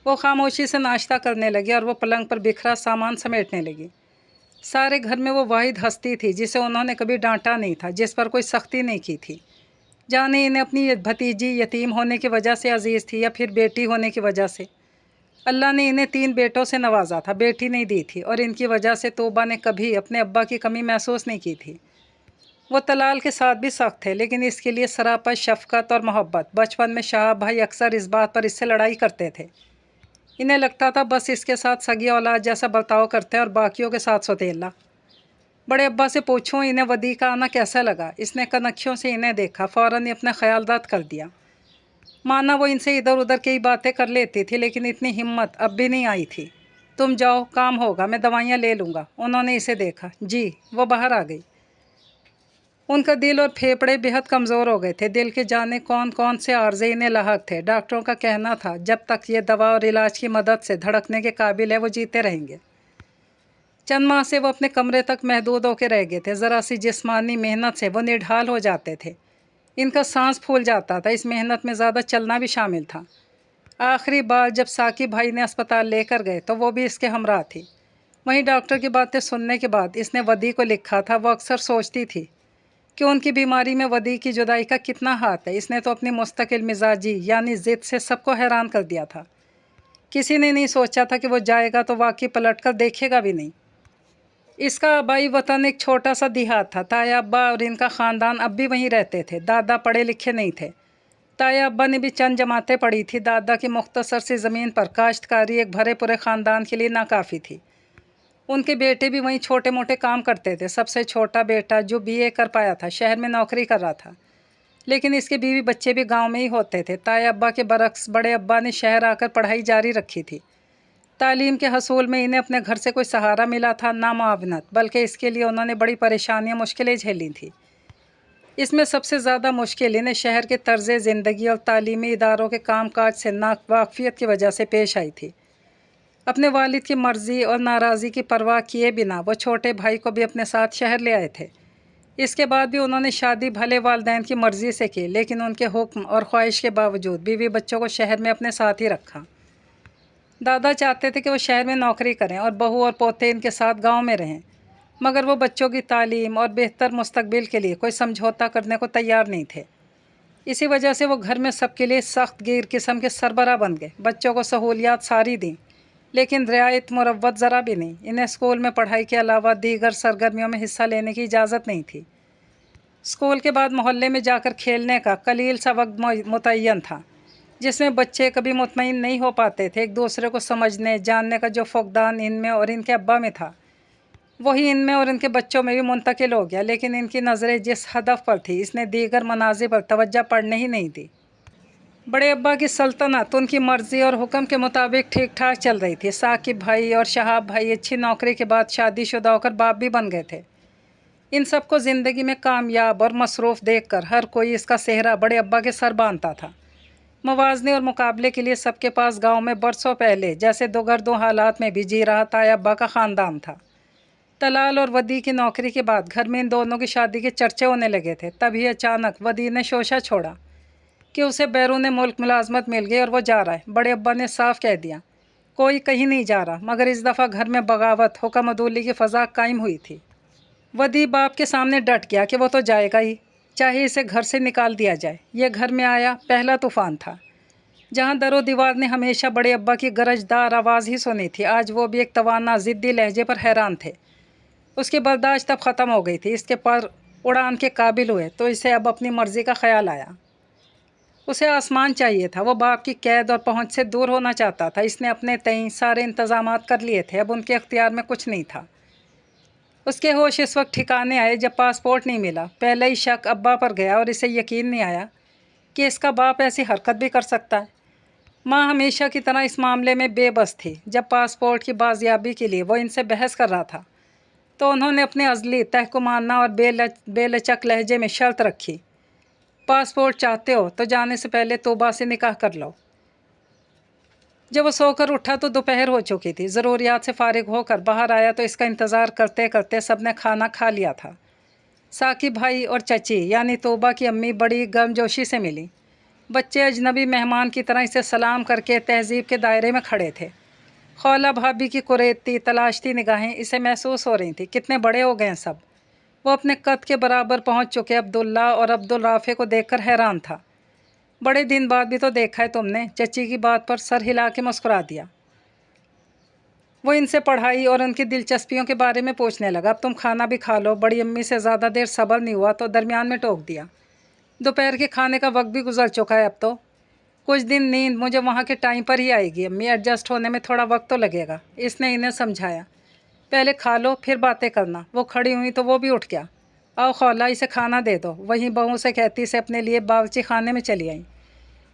वो खामोशी से नाश्ता करने लगी और वो पलंग पर बिखरा सामान समेटने लगी। सारे घर में वो वाहिद हस्ती थी जिसे उन्होंने कभी डांटा नहीं था, जिस पर कोई सख्ती नहीं की थी। जाने इन्हें अपनी भतीजी यतीम होने की वजह से अजीज़ थी या फिर बेटी होने की वजह से। अल्लाह ने इन्हें 3 बेटों से नवाजा था, बेटी नहीं दी थी, और इनकी वजह से तोबा ने कभी अपने अब्बा की कमी महसूस नहीं की थी। वो तलाल के साथ भी सख्त थे, लेकिन इसके लिए सरापा शफ़क़त और मोहब्बत। बचपन में शाह भाई अक्सर इस बात पर इससे लड़ाई करते थे। इन्हें लगता था बस इसके साथ सगी औलाद जैसा बर्ताव करते हैं और बाकियों के साथ सौतेला। बड़े अब्बा से पूछूं इन्हें वदी का आना कैसा लगा? इसने कनखियों से इन्हें देखा, फ़ौरन ही अपना ख्याल रद्द कर दिया। माना वो इनसे इधर उधर कई बातें कर लेती थी, लेकिन इतनी हिम्मत अब भी नहीं आई थी। तुम जाओ, काम होगा, मैं दवाइयाँ ले लूँगा। उन्होंने इसे देखा। जी। वो बाहर आ गई। उनका दिल और फेफड़े बेहद कमज़ोर हो गए थे। दिल के जाने कौन कौन से आर्जे इन्हें लाहक थे। डॉक्टरों का कहना था जब तक ये दवा और इलाज की मदद से धड़कने के काबिल है वो जीते रहेंगे। चंद माह से वो अपने कमरे तक महदूद होकर रह गए थे। ज़रा सी जिस्मानी मेहनत से वो निढाल हो जाते थे। इनका सांस फूल जाता था। इस मेहनत में ज़्यादा चलना भी शामिल था। आखिरी बार जब साकिब भाई ने अस्पताल लेकर गए तो वो भी इसके हमरा थी। वहीं डॉक्टर की बातें सुनने के बाद इसने वदी को लिखा था। वो अक्सर सोचती थी कि उनकी बीमारी में वदी की जुदाई का कितना हाथ है। इसने तो अपनी मुस्तकिल मिजाजी यानी ज़िद से सबको हैरान कर दिया था। किसी ने नहीं सोचा था कि वो जाएगा तो वाकई पलट कर देखेगा भी नहीं। इसका आबाई वतन एक छोटा सा देहात था। ताया अब्बा और इनका ख़ानदान अब भी वहीं रहते थे। दादा पढ़े लिखे नहीं थे। ताया अब्बा ने भी चंद जमातें पढ़ी थी। दादा की मुख्तसर सी ज़मीन पर काश्तकारी एक भरे पूरे ख़ानदान के लिए नाकाफ़ी थी। उनके बेटे भी वहीं छोटे मोटे काम करते थे। सबसे छोटा बेटा जो BA कर पाया था शहर में नौकरी कर रहा था, लेकिन इसके बीवी बच्चे भी गांव में ही होते थे। ताया अब्बा के बरक्स बड़े अब्बा ने शहर आकर पढ़ाई जारी रखी थी। तालीम के हसूल में इन्हें अपने घर से कोई सहारा मिला था ना मुआवनत, बल्कि इसके लिए उन्होंने बड़ी परेशानियाँ मुश्किलें झेली थी। इसमें सबसे ज़्यादा मुश्किल इन्हें शहर के तर्ज़ ज़िंदगी और तालीमी इदारों के कामकाज से नावाकिफ़ियत की वजह से पेश आई थी। अपने वालिद की मर्ज़ी और नाराज़गी की परवाह किए बिना वो छोटे भाई को भी अपने साथ शहर ले आए थे। इसके बाद भी उन्होंने शादी भले वालिदैन की मर्ज़ी से की, लेकिन उनके हुक्म और ख्वाहिश के बावजूद बीवी बच्चों को शहर में अपने साथ ही रखा। दादा चाहते थे कि वो शहर में नौकरी करें और बहू और पोते इनके साथ गांव में रहें, मगर वो बच्चों की तालीम और बेहतर मुस्तकबिल के लिए कोई समझौता करने को तैयार नहीं थे। इसी वजह से वो घर में सबके लिए सख्त गिर किस्म के सरबराह बन गए। बच्चों को सहूलियात सारी दी, लेकिन रियायत मुरव्वत ज़रा भी नहीं। इन्हें स्कूल में पढ़ाई के अलावा दीगर सरगर्मियों में हिस्सा लेने की इजाज़त नहीं थी। स्कूल के बाद मोहल्ले में जाकर खेलने का कलील सा वक्त मुतय्यन था। जिसमें बच्चे कभी मुतमईन नहीं हो पाते थे। एक दूसरे को समझने जानने का जो फुकदान इनमें और इनके अब्बा में था, वही इनमें और इनके बच्चों में भी मुंतकिल हो गया। लेकिन इनकी नज़रें जिस हदफ पर थी, इसने दीगर मनाजिर पर तवज्जो पड़ने ही नहीं दी। बड़े अब्बा की सल्तनत उनकी मर्ज़ी और हुक्म के मुताबिक ठीक ठाक चल रही थी। साकिब भाई और शहाब भाई अच्छी नौकरी के बाद शादीशुदा होकर बाप भी बन गए थे। इन सबको ज़िंदगी में कामयाब और मसरूफ़ देखकर हर कोई इसका सेहरा बड़े अब्बा के सर बांधता था। मवाज़ने और मुकाबले के लिए सबके पास गांव में बरसों पहले जैसे दो घर दो हालात में भी जी रहा ताया अब्बा का ख़ानदान था। तलाल और वदी की नौकरी के बाद घर में इन दोनों की शादी के चर्चे होने लगे थे। तभी अचानक वदी ने शोशा छोड़ा कि उसे बैरून मुल्क मुलाजमत मिल गई और वो जा रहा है। बड़े अब्बा ने साफ कह दिया, कोई कहीं नहीं जा रहा। मगर इस दफ़ा घर में बगावत हुक्म अदूली की फ़ज़ा कायम हुई थी। वदी बाप के सामने डट गया कि वो तो जाएगा ही, चाहे इसे घर से निकाल दिया जाए। ये घर में आया पहला तूफ़ान था, जहाँ दरो दीवार ने हमेशा बड़े अब्बा की गरजदार आवाज़ ही सुनी थी। आज वो भी एक तवाना ज़िद्दी लहजे पर हैरान थे। उसकी बर्दाश्त अब ख़त्म हो गई थी। इसके पर उड़ान के काबिल हुए तो इसे अब अपनी मर्ज़ी का ख्याल आया। उसे आसमान चाहिए था। वो बाप की कैद और पहुंच से दूर होना चाहता था। इसने अपने तय सारे इंतज़ामात कर लिए थे, अब उनके अख्तियार में कुछ नहीं था। उसके होश इस वक्त ठिकाने आए जब पासपोर्ट नहीं मिला। पहले ही शक अब्बा पर गया और इसे यकीन नहीं आया कि इसका बाप ऐसी हरकत भी कर सकता है। माँ हमेशा की तरह इस मामले में बेबस थी। जब पासपोर्ट की बाजियाबी के लिए वो इनसे बहस कर रहा था तो उन्होंने अपने अज़ली तहकुमाना और बेलचक लहजे में शर्त रखी, पासपोर्ट चाहते हो तो जाने से पहले तौबा से निकाह कर लो। जब वो सोकर उठा तो दोपहर हो चुकी थी। ज़रूरियात से फारिग होकर बाहर आया तो इसका इंतज़ार करते करते सब ने खाना खा लिया था। साकिब भाई और चची यानी तौबा की अम्मी बड़ी गर्मजोशी से मिली। बच्चे अजनबी मेहमान की तरह इसे सलाम करके तहज़ीब के दायरे में खड़े थे। खौला भाभी की कुरेदती तलाशती निगाहें इसे महसूस हो रही थी। कितने बड़े हो गए हैं सब। वो अपने कद के बराबर पहुंच चुके अब्दुल्ला और अब्दुल राफ़े को देखकर हैरान था। बड़े दिन बाद भी तो देखा है तुमने। चची की बात पर सर हिला के मुस्कुरा दिया। वो इनसे पढ़ाई और उनकी दिलचस्पियों के बारे में पूछने लगा। अब तुम खाना भी खा लो। बड़ी अम्मी से ज़्यादा देर सब्र नहीं हुआ तो दरमियान में टोक दिया, दोपहर के खाने का वक्त भी गुजर चुका है। अब तो कुछ दिन नींद मुझे वहाँ के टाइम पर ही आएगी अम्मी, एडजस्ट होने में थोड़ा वक्त तो लगेगा। इसने इन्हें समझाया, पहले खा लो फिर बातें करना। वो खड़ी हुई तो वो भी उठ गया। आओ खौला, इसे खाना दे दो। वहीं बहू से कहती से अपने लिए बावर्ची खाने में चली आई।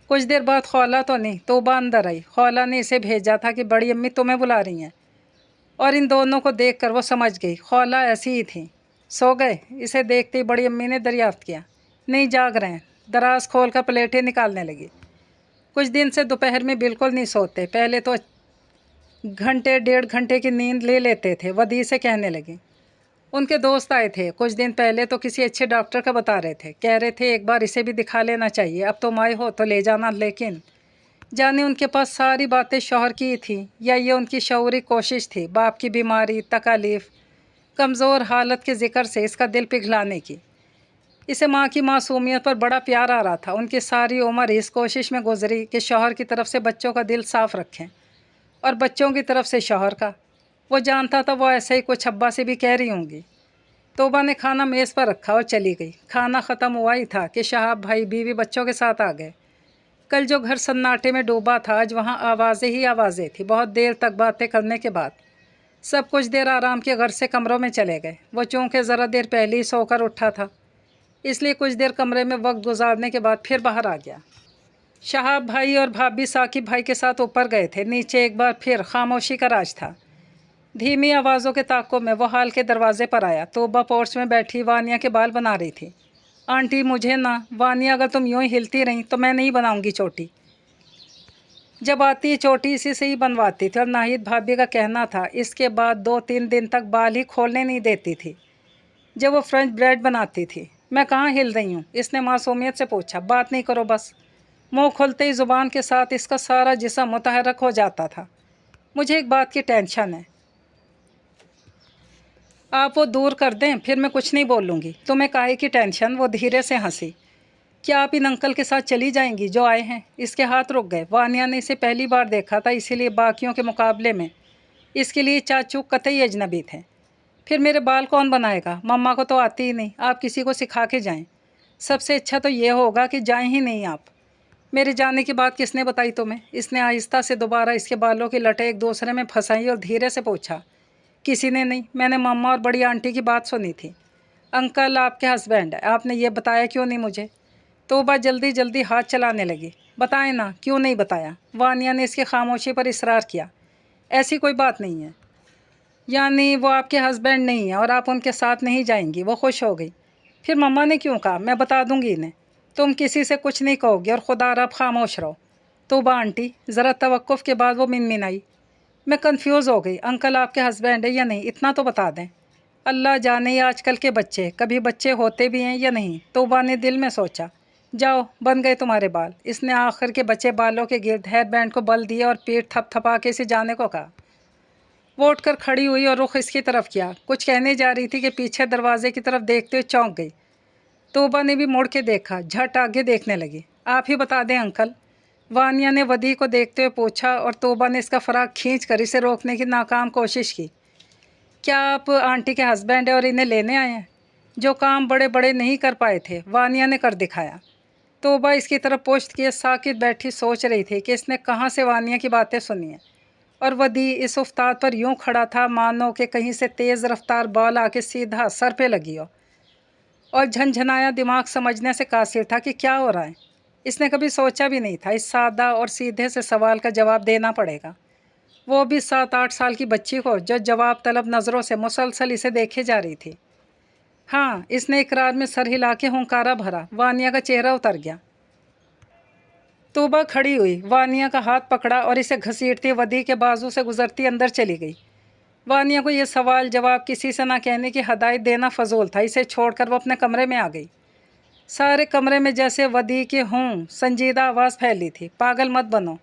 कुछ देर बाद खौला तो नहीं तौबा अंदर आई। खौला ने इसे भेजा था कि बड़ी अम्मी तुम्हें बुला रही हैं, और इन दोनों को देखकर वो समझ गई खौला ऐसी ही थी। सो गए? इसे देखते ही बड़ी अम्मी ने दरियाफ्त किया। नहीं, जाग रहे हैं। दराज खोल कर प्लेटें निकालने लगी। कुछ दिन से दोपहर में बिल्कुल नहीं सोते। पहले तो घंटे डेढ़ घंटे की नींद ले लेते थे। वदी से कहने लगी, उनके दोस्त आए थे कुछ दिन पहले तो किसी अच्छे डॉक्टर का बता रहे थे। कह रहे थे एक बार इसे भी दिखा लेना चाहिए। अब तुम आए हो तो ले जाना। लेकिन जाने उनके पास सारी बातें शौहर की थी या ये उनकी शऊरी कोशिश थी बाप की बीमारी, तकालीफ, कमज़ोर हालत के ज़िक्र से इसका दिल पिघलाने की। इसे माँ की मासूमियत पर बड़ा प्यार आ रहा था। उनकी सारी उम्र इस कोशिश में गुजरी कि शौहर की तरफ से बच्चों का दिल साफ़ रखें और बच्चों की तरफ से शौहर का। वो जानता था वो ऐसे ही कुछ अब्बा से भी कह रही होंगी। तौबा ने खाना मेज़ पर रखा और चली गई। खाना ख़त्म हुआ ही था कि शहाब भाई बीवी बच्चों के साथ आ गए। कल जो घर सन्नाटे में डूबा था, आज वहाँ आवाज़ें ही आवाज़ें थी। बहुत देर तक बातें करने के बाद सब कुछ देर आराम के घर से कमरों में चले गए। वो चूँकि ज़रा देर पहले ही सोकर उठा था, इसलिए कुछ देर कमरे में वक्त गुजारने के बाद फिर बाहर आ गया। शहाब भाई और भाभी साकिब भाई के साथ ऊपर गए थे। नीचे एक बार फिर खामोशी का राज था। धीमी आवाज़ों के ताक़ुब में वो हाल के दरवाजे पर आया। तौबा पोर्च में बैठी वानिया के बाल बना रही थी। आंटी मुझे ना। वानिया, अगर तुम यूँ ही हिलती रहीं तो मैं नहीं बनाऊंगी चोटी। जब आती चोटी इसी से ही बनवाती थी। और नाहिद भाभी का कहना था इसके बाद 2-3 दिन तक बाल ही खोलने नहीं देती थी जब वो फ्रेंच ब्रेड बनाती थी। मैं कहाँ हिल रही हूँ? इसने मासूमियत से पूछा। बात नहीं करो बस। मुँह खुलते ही ज़ुबान के साथ इसका सारा जिस्म मुतहरक हो जाता था। मुझे एक बात की टेंशन है, आप वो दूर कर दें फिर मैं कुछ नहीं बोलूँगी। तुम्हें काहे की टेंशन? वो धीरे से हंसी। क्या आप इन अंकल के साथ चली जाएंगी जो आए हैं? इसके हाथ रुक गए। वानिया ने इसे पहली बार देखा था, इसीलिए बाकियों के मुकाबले में इसके लिए चाचू कतई अजनबी थे। फिर मेरे बाल कौन बनाएगा? मम्मा को तो आती ही नहीं। आप किसी को सिखा के जाएं। सबसे अच्छा तो ये होगा कि जाएं ही नहीं आप। मेरे जाने की बात किसने बताई तुम्हें? इसने आहिस्ता से दोबारा इसके बालों की लटें एक दूसरे में फंसाई और धीरे से पूछा। किसी ने नहीं, मैंने मम्मा और बड़ी आंटी की बात सुनी थी। अंकल आपके हस्बैंड है, आपने ये बताया क्यों नहीं मुझे? तोबा जल्दी जल्दी हाथ चलाने लगी। बताएं ना, क्यों नहीं बताया? वानिया ने इसकी खामोशी पर इसरार किया। ऐसी कोई बात नहीं है। यानी वो आपके हस्बैंड नहीं है और आप उनके साथ नहीं जाएंगी? वो खुश हो गई। फिर मम्मा ने क्यों कहा? मैं बता दूंगी इन्हें। तुम किसी से कुछ नहीं कहोगी और खुदा आप खामोश रहो। तोबा आंटी, ज़रा तवक्कुफ़ के बाद वो मिनमिनाई। मैं कंफ्यूज हो गई। अंकल आपके हस्बैंड है या नहीं, इतना तो बता दें। अल्लाह जाने ये आजकल के बच्चे, कभी बच्चे होते भी हैं या नहीं। तोबा ने दिल में सोचा। जाओ, बन गए तुम्हारे बाल। इसने आखिर के बचे बालों के गिर्द हेयर बैंड को बल दिया और पीठ थपथपा के इसे जाने को कहा। वो उठकर खड़ी हुई और रुख इसकी तरफ किया। कुछ कहने जा रही थी कि पीछे दरवाजे की तरफ देखते हुए चौंक गई। तोबा ने भी मुड़ के देखा, झट आगे देखने लगी। आप ही बता दें अंकल, वानिया ने वदी को देखते हुए पूछा और तोबा ने इसका फराक खींच कर इसे रोकने की नाकाम कोशिश की। क्या आप आंटी के हस्बैंड हैं और इन्हें लेने आए हैं? जो काम बड़े बड़े नहीं कर पाए थे, वानिया ने कर दिखाया। तोबा इसकी तरफ पुश्त किए साकित बैठी सोच रही थी कि इसने कहाँ से वानिया की बातें सुनी हैं। और वदी इस उफ्ताद पर यूं खड़ा था मानो कि कहीं से तेज़ रफ्तार बॉल आके सीधा सर पे लगी हो। और झनझनाया दिमाग समझने से कासिर था कि क्या हो रहा है। इसने कभी सोचा भी नहीं था इस सादा और सीधे से सवाल का जवाब देना पड़ेगा, वो भी 7-8 साल की बच्ची को जो जवाब तलब नज़रों से मुसलसल इसे देखे जा रही थी। हाँ, इसने इकरार में सर हिला के हुंकारा भरा। वानिया का चेहरा उतर गया। तोबा खड़ी हुई, वानिया का हाथ पकड़ा और इसे घसीटती वदी के बाजू से गुजरती अंदर चली गई। वानिया को यह सवाल जवाब किसी से ना कहने की हदायत देना फजूल था। इसे छोड़कर वो अपने कमरे में आ गई। सारे कमरे में जैसे वदी की संजीदा आवाज़ फैली थी। पागल मत बनो।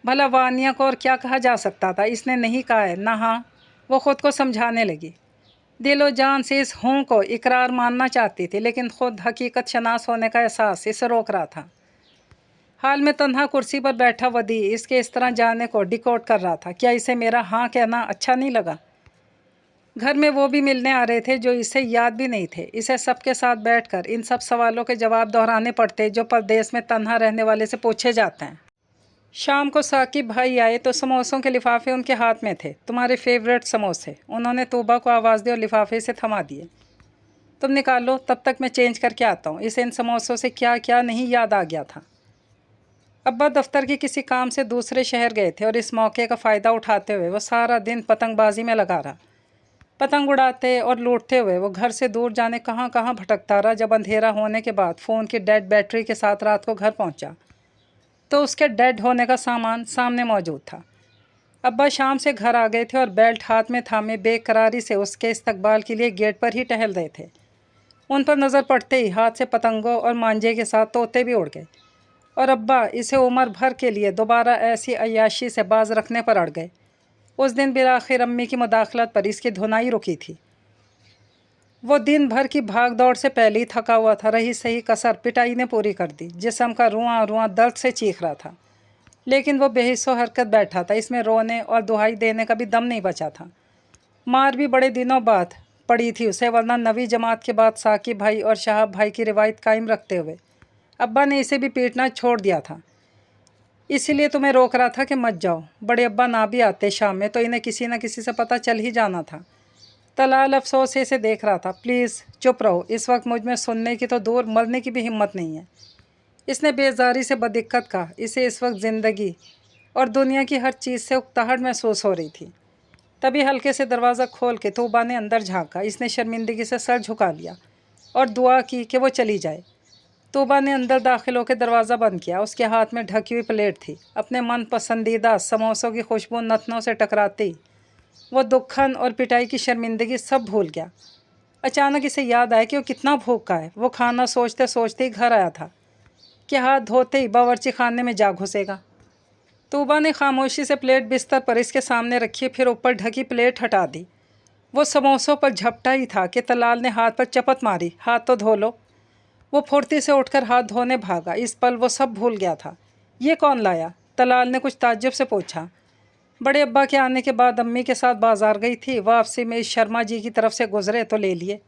भला वानिया को और क्या कहा जा सकता था? इसने नहीं कहा है ना हाँ। वो ख़ुद को समझाने लगी। दिलो जान से इस हूँ को इकरार मानना चाहती थी, लेकिन खुद हकीकत शनास होने का एहसास इसे रोक रहा था। हाल में तन्हा कुर्सी पर बैठा वदी इसके इस तरह जाने को डिकोड कर रहा था। क्या इसे मेरा हाँ कहना अच्छा नहीं लगा? घर में वो भी मिलने आ रहे थे जो इसे याद भी नहीं थे। इसे सबके साथ बैठकर इन सब सवालों के जवाब दोहराने पड़ते जो परदेश में तन्हा रहने वाले से पूछे जाते हैं। शाम को साकिब भाई आए तो समोसों के लिफाफे उनके हाथ में थे। तुम्हारे फेवरेट समोसे। उन्होंने तोबा को आवाज़ दी और लिफाफे से थमा दिए। तुम निकालो, तब तक मैं चेंज करके आता हूँ। इसे इन समोसों से क्या क्या नहीं याद आ गया था। अब्बा दफ्तर के किसी काम से दूसरे शहर गए थे और इस मौके का फ़ायदा उठाते हुए वो सारा दिन पतंगबाजी में लगा रहा। पतंग उड़ाते और लूटते हुए वो घर से दूर जाने कहाँ कहाँ भटकता रहा। जब अंधेरा होने के बाद फ़ोन की डेड बैटरी के साथ रात को घर पहुँचा तो उसके डेड होने का सामान सामने मौजूद था। अब्बा शाम से घर आ गए थे और बेल्ट हाथ में थामे बेकरारी से उसके इस्तकबाल के लिए गेट पर ही टहल रहे थे। उन पर नज़र पड़ते ही हाथ से पतंगों और मांझे के साथ तोते भी उड़ गए और अब्बा इसे उम्र भर के लिए दोबारा ऐसी अय्याशी से बाज रखने पर अड़ गए। उस दिन बिलाखिर अम्मी की मुदाखलत पर इसकी धुनाई रुकी थी। वो दिन भर की भाग दौड़ से पहले ही थका हुआ था। रही सही कसर पिटाई ने पूरी कर दी। जिस्म का रुआं रुआं दर्द से चीख रहा था, लेकिन वो बेहिस्सो हरकत बैठा था। इसमें रोने और दुहाई देने का भी दम नहीं बचा था। मार भी बड़े दिनों बाद पड़ी थी उसे, वरना नवी जमात के बाद साकिब भाई और शहाब भाई की रिवायत कायम रखते हुए अब्बा ने इसे भी पीटना छोड़ दिया था। इसीलिए तुम्हें रोक रहा था कि मत जाओ। बड़े अब्बा ना भी आते शाम में तो इन्हें किसी न किसी से पता चल ही जाना था। तलाल अफसोस से इसे देख रहा था। प्लीज़ चुप रहो, इस वक्त मुझ में सुनने की तो दूर मरने की भी हिम्मत नहीं है। इसने बेजारी से बदिक्कत कहा। इसे इस वक्त ज़िंदगी और दुनिया की हर चीज़ से उकताहट महसूस हो रही थी। तभी हल्के से दरवाज़ा खोल के तोबा ने अंदर झांका। इसने शर्मिंदगी से सर झुका लिया और दुआ की कि वो चली जाए। तोबा ने अंदर दाखिल होकर दरवाज़ा बंद किया। उसके हाथ में ढकी हुई प्लेट थी। अपने मन पसंदीदा समोसों की खुशबू नथनों से टकराती वो दुखन और पिटाई की शर्मिंदगी सब भूल गया। अचानक इसे याद आया कि वो कितना भूखा है। वो खाना सोचते सोचते ही घर आया था कि हाथ धोते ही बावर्ची खाने में जा घुसेगा। तोबा ने खामोशी से प्लेट बिस्तर पर इसके सामने रखी, फिर ऊपर ढकी प्लेट हटा दी। वो समोसों पर झपटा ही था कि तलाल ने हाथ पर चपत मारी। हाथ तो धो लो। वो फुर्ती से उठकर हाथ धोने भागा। इस पल वो सब भूल गया था। ये कौन लाया? तलाल ने कुछ ताज्जुब से पूछा। बड़े अब्बा के आने के बाद अम्मी के साथ बाजार गई थी। वापसी में इस शर्मा जी की तरफ से गुजरे तो ले लिए।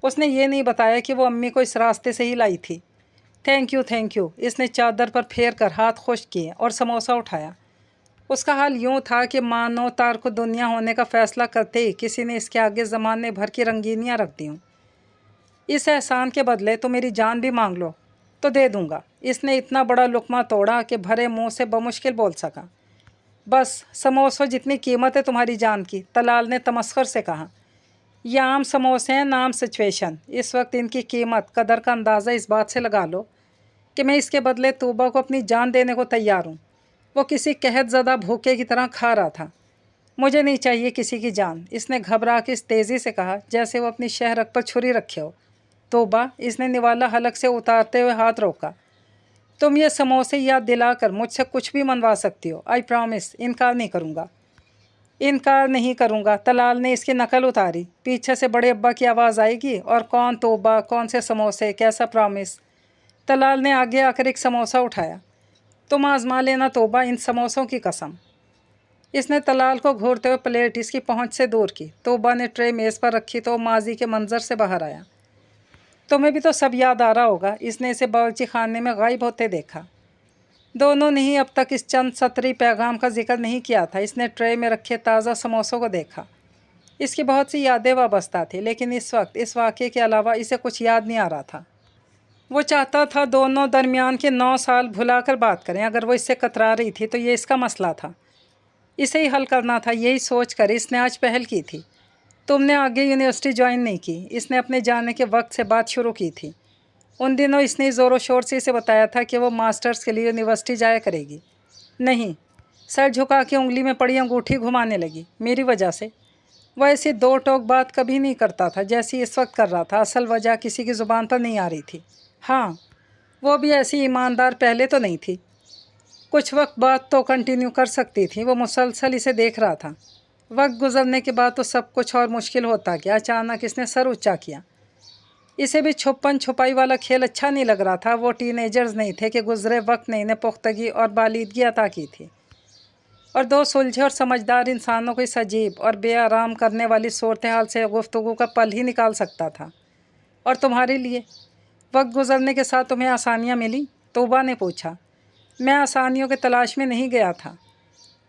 उसने ये नहीं बताया कि वो अम्मी को इस रास्ते से ही लाई थी। Thank you. इसने चादर पर फेर कर हाथ खुश्क किए और समोसा उठाया। उसका हाल यूं था कि मानो तार को दुनिया होने का फैसला करते ही किसी ने इसके आगे ज़माने भर की रंगीनियाँ रख दी हूँ। इस एहसान के बदले तो मेरी जान भी मांग लो तो दे दूँगा। इसने इतना बड़ा लुक़मा तोड़ा कि भरे मुँह से बमुश्किल बोल सका। बस समोसों जितनी कीमत है तुम्हारी जान की, तलाल ने तमस्खुर से कहा। ये आम समोसे हैं, नाम सिचुएशन। इस वक्त इनकी कीमत कदर का अंदाज़ा इस बात से लगा लो कि मैं इसके बदले तूबा को अपनी जान देने को तैयार हूँ। वो किसी कहत ज़दा भूखे की तरह खा रहा था। मुझे नहीं चाहिए किसी की जान, इसने घबरा के इस तेज़ी से कहा जैसे वो अपनी शहरक पर छुरी रखे हो। तोबा, इसने निवाला हलक से उतारते हुए हाथ रोका। तुम ये समोसे याद दिलाकर मुझसे कुछ भी मनवा सकती हो। आई प्रॉमिस, इनकार नहीं करूँगा। इनकार नहीं करूँगा। तलाल ने इसकी नकल उतारी। पीछे से बड़े अब्बा की आवाज़ आएगी। और कौन तोबा, कौन से समोसे, कैसा प्रॉमिस। तलाल ने आगे आकर एक समोसा उठाया। तुम आजमा लेना तोबा, इन समोसों की कसम। इसने तलाल को घूरते हुए प्लेट इसकी पहुंच से दूर की। तोबा ने ट्रे मेज़ पर रखी तो माजी के मंजर से बाहर आया। तुम्हें भी तो सब याद आ रहा होगा। इसने इसे बावर्ची खाने में गायब होते देखा। दोनों ने ही अब तक इस चंद सतरी पैगाम का जिक्र नहीं किया था। इसने ट्रे में रखे ताज़ा समोसों को देखा। इसकी बहुत सी यादें वाबस्ता थी, लेकिन इस वक्त इस वाक़े के अलावा इसे कुछ याद नहीं आ रहा था। वो चाहता था दोनों दरमियान के 9 साल भुला कर बात करें। अगर वो इससे कतरा रही थी तो ये इसका मसला था, इसे ही हल करना था। यही सोच कर इसने आज पहल की थी। तुमने आगे यूनिवर्सिटी ज्वाइन नहीं की, इसने अपने जाने के वक्त से बात शुरू की थी। उन दिनों इसने ज़ोरों शोर से इसे बताया था कि वो मास्टर्स के लिए यूनिवर्सिटी जाया करेगी। नहीं, सर झुका के उंगली में पड़ी अंगूठी घुमाने लगी। मेरी वजह से। वह ऐसी दो टोक बात कभी नहीं करता था जैसी इस वक्त कर रहा था। असल वजह किसी की ज़ुबान पर नहीं आ रही थी। हाँ, वो भी ऐसी ईमानदार पहले तो नहीं थी। कुछ वक्त बाद तो कंटिन्यू कर सकती थी। वो मुसलसल इसे देख रहा था। वक्त गुजरने के बाद तो सब कुछ और मुश्किल होता गया। अचानक इसने सर ऊंचा किया। इसे भी छुपन छुपाई वाला खेल अच्छा नहीं लग रहा था। वो टीनेजर्स नहीं थे कि गुजरे वक्त ने इन्हें पुख्तगी और बालिदगी अता की थी। और दो सुलझे और समझदार इंसानों को इस अजीब और बेआराम करने वाली सूरत हाल से गुफ्तगू का पल ही निकाल सकता था। और तुम्हारे लिए वक्त गुजरने के साथ तुम्हें आसानियाँ मिली? तोबा ने पूछा। मैं आसानियों के तलाश में नहीं गया था।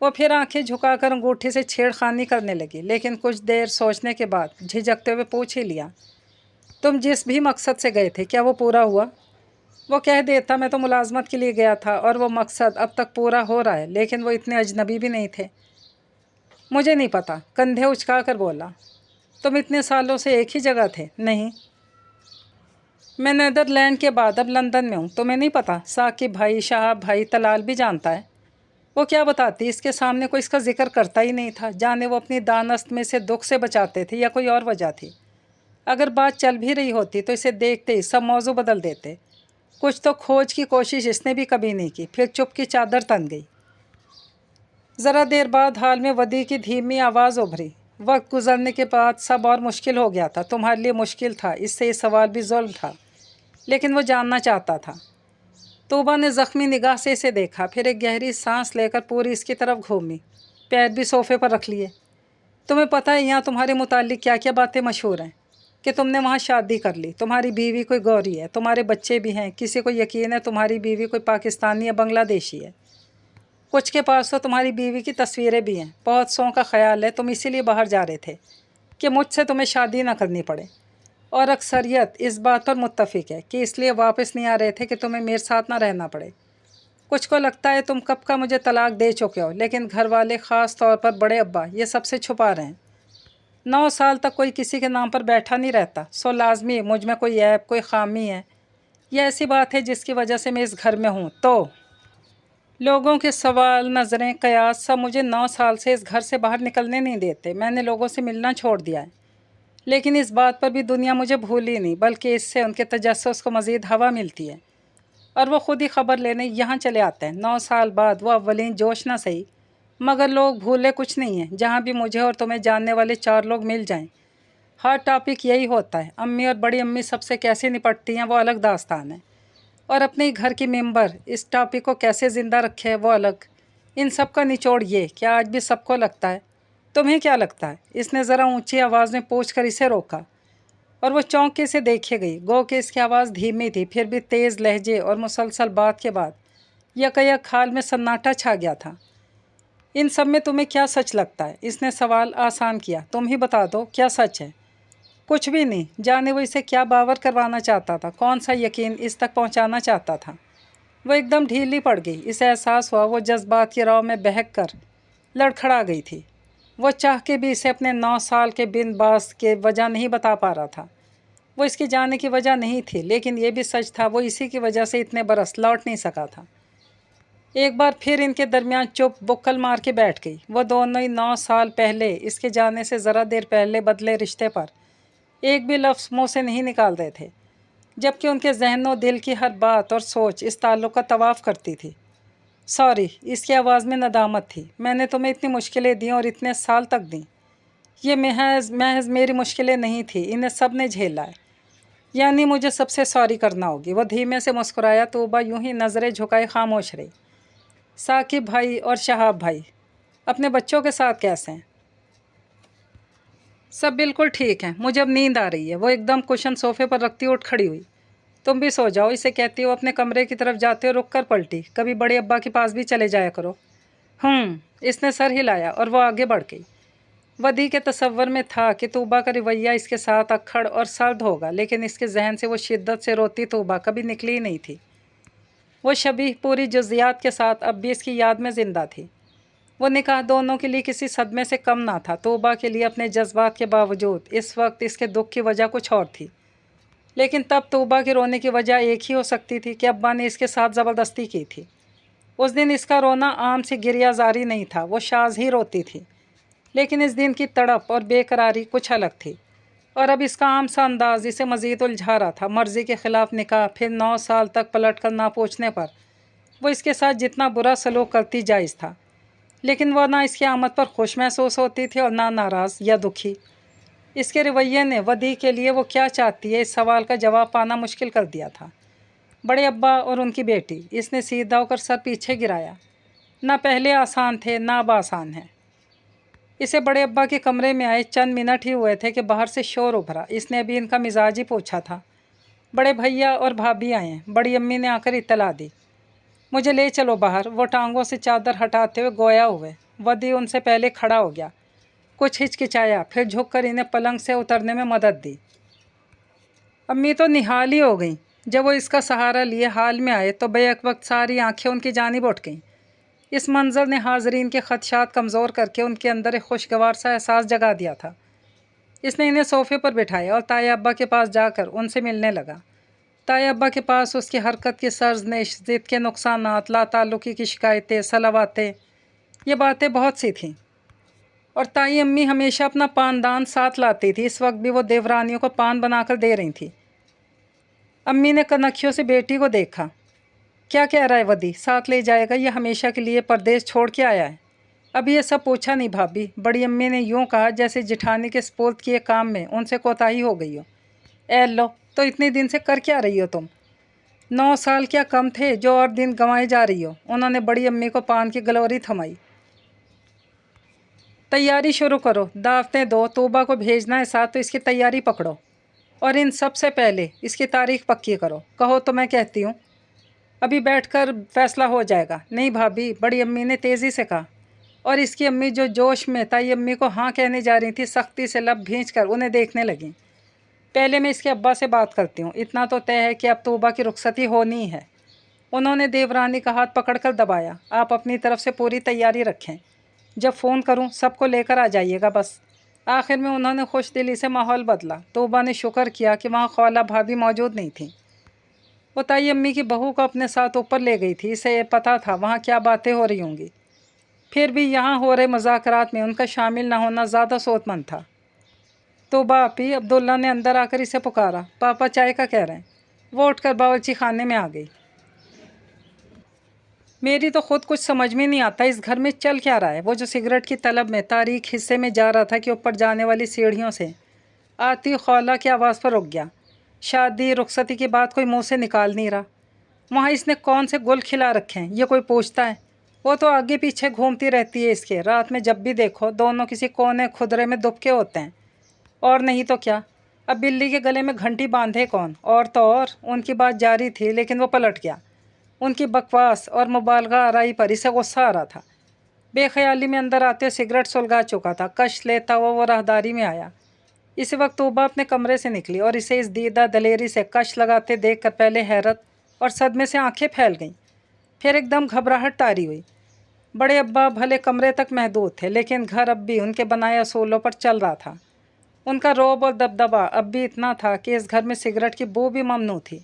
वो फिर आंखें झुकाकर अंगूठी से छेड़खानी करने लगी, लेकिन कुछ देर सोचने के बाद झिझकते हुए पूछ ही लिया। तुम जिस भी मकसद से गए थे, क्या वो पूरा हुआ? वो कह देता मैं तो मुलाजमत के लिए गया था और वो मकसद अब तक पूरा हो रहा है, लेकिन वो इतने अजनबी भी नहीं थे। मुझे नहीं पता, कंधे उचका कर बोला। तुम इतने सालों से एक ही जगह थे? नहीं, मैं नीदरलैंड के बाद अब लंदन में हूँ। तुम्हें नहीं पता? साकिब भाई, शाहब भाई, तलाल भी जानता है। वो क्या बताती, इसके सामने कोई इसका जिक्र करता ही नहीं था। जाने वो अपनी दानस्त में से दुख से बचाते थे या कोई और वजह थी। अगर बात चल भी रही होती तो इसे देखते ही सब मौजू बदल देते। कुछ तो खोज की कोशिश इसने भी कभी नहीं की। फिर चुप की चादर तन गई। ज़रा देर बाद हाल में वदी की धीमी आवाज़ उभरी। वक्त गुजरने के बाद सब और मुश्किल हो गया था। तुम्हारे लिए मुश्किल था, इससे ये सवाल भी जुल्म था, लेकिन वो जानना चाहता था। तोबा ने ज़ख्मी निगाह से इसे देखा, फिर एक गहरी सांस लेकर पूरी इसकी तरफ घूमी। पैर भी सोफ़े पर रख लिए। तुम्हें पता है यहाँ तुम्हारे मुतालिक क्या क्या बातें मशहूर हैं? कि तुमने वहाँ शादी कर ली, तुम्हारी बीवी कोई गौरी है, तुम्हारे बच्चे भी हैं। किसी को यकीन है तुम्हारी बीवी कोई पाकिस्तानी या बांग्लादेशी है। कुछ के पास तो तुम्हारी बीवी की तस्वीरें भी हैं। बहुत सौ का ख्याल है तुम इसीलिए बाहर जा रहे थे कि मुझसे तुम्हें शादी ना करनी पड़े। और अक्सरियत इस बात पर मुत्तफिक है कि इसलिए वापस नहीं आ रहे थे कि तुम्हें मेरे साथ ना रहना पड़े। कुछ को लगता है तुम कब का मुझे तलाक दे चुके हो, लेकिन घर वाले, ख़ास तौर पर बड़े अब्बा, ये सबसे छुपा रहे हैं। 9 साल तक कोई किसी के नाम पर बैठा नहीं रहता। सो लाजमी मुझ में कोई ऐब, कोई ख़ामी है। यह ऐसी बात है जिसकी वजह से मैं इस घर में हूँ। तो लोगों के सवाल, नज़रें, कयास सब मुझे 9 साल से इस घर से बाहर निकलने नहीं देते। मैंने लोगों से मिलना छोड़ दिया है, लेकिन इस बात पर भी दुनिया मुझे भूली नहीं, बल्कि इससे उनके तजस्सुस को मज़ीद हवा मिलती है और वो ख़ुद ही ख़बर लेने यहाँ चले आते हैं। 9 साल बाद वो अव्वलीन जोश ना सही, मगर लोग भूले कुछ नहीं है। जहाँ भी मुझे और तुम्हें जानने वाले 4 लोग मिल जाएं, हर टॉपिक यही होता है। अम्मी और बड़ी अम्मी सबसे कैसे निपटती हैं वो अलग दास्तान है, और अपने ही घर की मेंबर इस टॉपिक को कैसे ज़िंदा रखे है वो अलग। इन सब का निचोड़ ये क्या आज भी सबको लगता है। तुम्हें क्या लगता है? इसने ज़रा ऊंची आवाज़ में पूछ कर इसे रोका। और वो चौंके से देखे गई। गो कि इसकी आवाज़ धीमी थी, फिर भी तेज़ लहजे और मुसलसल बात के बाद यकयक हाल में सन्नाटा छा गया था। इन सब में तुम्हें क्या सच लगता है? इसने सवाल आसान किया। तुम ही बता दो, क्या सच है? कुछ भी नहीं। जाने वो इसे क्या बावर करवाना चाहता था, कौन सा यकीन इस तक पहुंचाना चाहता था। वो एकदम ढीली पड़ गई। इसे एहसास हुआ वो जज्बात की राव में बहक कर लड़खड़ा गई थी। वो चाह के भी इसे अपने 9 साल के बिन बास के वजह नहीं बता पा रहा था। वो इसके जाने की वजह नहीं थी, लेकिन ये भी सच था वो इसी की वजह से इतने बरस लौट नहीं सका था। एक बार फिर इनके दरमियान चुप बुक्कल मार के बैठ गई। वो दोनों ही 9 साल पहले इसके जाने से ज़रा देर पहले बदले रिश्ते पर एक भी लफ्ज़ मुँह से नहीं निकाल रहे थे, जबकि उनके जहन और दिल की हर बात और सोच इस ताल्लुक़ का तवाफ़ करती थी। सॉरी, इसकी आवाज़ में नदामत थी। मैंने तुम्हें इतनी मुश्किलें दी और इतने साल तक दी। ये महज महज मेरी मुश्किलें नहीं थी, इन्हें सब ने झेला है। यानी मुझे सबसे सॉरी करना होगी। वो धीमे से मुस्कुराया। तोबा यूं ही नज़रें झुकाए खामोश रही। साकिब भाई और शहाब भाई अपने बच्चों के साथ कैसे हैं? सब बिल्कुल ठीक हैं। मुझे अब नींद आ रही है। वो एकदम कुशन सोफे पर रखती उठ खड़ी हुई। तुम भी सो जाओ, इसे कहती हो अपने कमरे की तरफ जाते हो रुक कर पलटी। कभी बड़े अब्बा के पास भी चले जाया करो। इसने सर हिलाया और वो आगे बढ़ गई। वदी के तसव्वुर में था कि तूबा का रवैया इसके साथ अक्खड़ और सर्द होगा, लेकिन इसके जहन से वो शिद्दत से रोती तूबा कभी निकली ही नहीं थी। वो शबीह पूरी जुज़ियात के साथ अब भी इसकी याद में ज़िंदा थी। वो निकाह दोनों के लिए किसी सदमे से कम ना था। तूबा के लिए अपने जज्बात के बावजूद इस वक्त इसके दुख की वजह कुछ और थी, लेकिन तब तूबा के रोने की वजह एक ही हो सकती थी कि अब्बा ने इसके साथ ज़बरदस्ती की थी। उस दिन इसका रोना आम से गिरियाजारी नहीं था, वो शाज़ ही रोती थी, लेकिन इस दिन की तड़प और बेकरारी कुछ अलग थी। और अब इसका आम सा अंदाज इसे मज़ीद उलझा रहा था। मर्ज़ी के ख़िलाफ़ निकाह, फिर 9 साल तक पलट कर ना पूछने पर वो इसके साथ जितना बुरा सलूक करती जायज़ था, लेकिन वह ना इसकी आमद पर खुश महसूस होती थी और ना नाराज़ या दुखी। इसके रवैये ने वदी के लिए वो क्या चाहती है इस सवाल का जवाब पाना मुश्किल कर दिया था। बड़े अब्बा और उनकी बेटी, इसने सीधा होकर सर पीछे गिराया। ना पहले आसान थे ना अब आसान है। इसे बड़े अब्बा के कमरे में आए चंद मिनट ही हुए थे कि बाहर से शोर उभरा। इसने अभी इनका मिजाज ही पूछा था। बड़े भैया और भाभी आए हैं। बड़ी अम्मी ने आकर इत्तला दी। मुझे ले चलो बाहर। वो टांगों से चादर हटाते हुए गोया हुए। वदी उनसे पहले खड़ा हो गया, कुछ हिचकिचाया, फिर झुककर इन्हें पलंग से उतरने में मदद दी। अम्मी तो निहाल ही हो गई। जब वो इसका सहारा लिए हाल में आए तो बेक वक्त सारी आंखें उनकी जानिब उठ गईं। इस मंज़र ने हाज़रीन के ख़दशात कमज़ोर करके उनके अंदर एक खुशगवार सा एहसास जगा दिया था। इसने इन्हें सोफ़े पर बिठाया और ताया अब्बा के पास जाकर उनसे मिलने लगा। ताया अब्बा के पास उसकी हरकत की सर्जनिश, ज़िद के नुकसानात, लाताल्लुकी की शिकायतें, सलावातें, ये बातें बहुत सी थीं। और ताई अम्मी हमेशा अपना पानदान साथ लाती थी। इस वक्त भी वो देवरानियों को पान बनाकर दे रही थी। अम्मी ने कनखियों से बेटी को देखा। क्या कह रहा है वदी? साथ ले जाएगा या हमेशा के लिए परदेश छोड़ के आया है? अभी ये सब पूछा नहीं भाभी। बड़ी अम्मी ने यूं कहा जैसे जिठानी के स्पोर्ट किए काम में उनसे कोताही हो गई हो। ए लो, तो इतने दिन से कर क्या रही हो तुम? 9 साल क्या कम थे जो और दिन गंवाए जा रही हो? उन्होंने बड़ी अम्मी को पान की गलोरी थमाई। तैयारी शुरू करो, दावतें दो, तूबा को भेजना है साथ तो इसकी तैयारी पकड़ो, और इन सब से पहले इसकी तारीख पक्की करो। कहो तो मैं कहती हूँ अभी बैठकर फैसला हो जाएगा। नहीं भाभी, बड़ी अम्मी ने तेज़ी से कहा, और इसकी अम्मी जो जोश में ताई अम्मी को हाँ कहने जा रही थी, सख्ती से लब भींच कर उन्हें देखने लगी। पहले मैं इसके अब्बा से बात करती हूँ। इतना तो तय है कि अब तूबा की रुखसती होनी है। उन्होंने देवरानी का हाथ पकड़कर दबाया। आप अपनी तरफ से पूरी तैयारी रखें। जब फ़ोन करूँ सबको लेकर आ जाइएगा बस। आखिर में उन्होंने खुश दिली से माहौल बदला। तूबा ने शुक्र किया कि वहाँ खौला भाभी मौजूद नहीं थी। वो ताई अम्मी की बहू को अपने साथ ऊपर ले गई थी। इसे पता था वहाँ क्या बातें हो रही होंगी। फिर भी यहाँ हो रहे मुज़ाकरात में उनका शामिल ना होना ज़्यादा सोचमंद था। तो बापी, अब्दुल्ला ने अंदर आकर इसे पुकारा। पापा चाय का कह रहे हैं। वो उठकर बावर्ची खाने में आ गई। मेरी तो खुद कुछ समझ में नहीं आता इस घर में चल क्या रहा है। वो जो सिगरेट की तलब में तारीख हिस्से में जा रहा था कि ऊपर जाने वाली सीढ़ियों से आती खौला की आवाज़ पर रुक गया। शादी रुखसती की बात कोई मुंह से निकाल नहीं रहा। वहाँ इसने कौन से गुल खिला रखे हैं ये कोई पूछता है? वो तो आगे पीछे घूमती रहती है इसके। रात में जब भी देखो दोनों किसी कोने खुदरे में दुबके होते हैं, और नहीं तो क्या। अब बिल्ली के गले में घंटी बांधे कौन, और तो और उनकी बात जारी थी लेकिन वो पलट गया। उनकी बकवास और मुबालगा आराई पर इसे गुस्सा आ रहा था। बेख्याली में अंदर आते सिगरेट सुलगा चुका था। कश लेता हुआ वो राहदारी में आया। इसी वक्त तोबा अपने कमरे से निकली और इसे इस दीदा दलेरी से कश लगाते देखकर पहले हैरत और सदमे से आंखें फैल गईं, फिर एकदम घबराहट तारी हुई। बड़े अब्बा भले कमरे तक महदूद थे, लेकिन घर अब भी उनके बनाए असूलों पर चल रहा था। उनका रौब और दबदबा अब भी इतना था कि इस घर में सिगरेट की बू भी ममनू थी।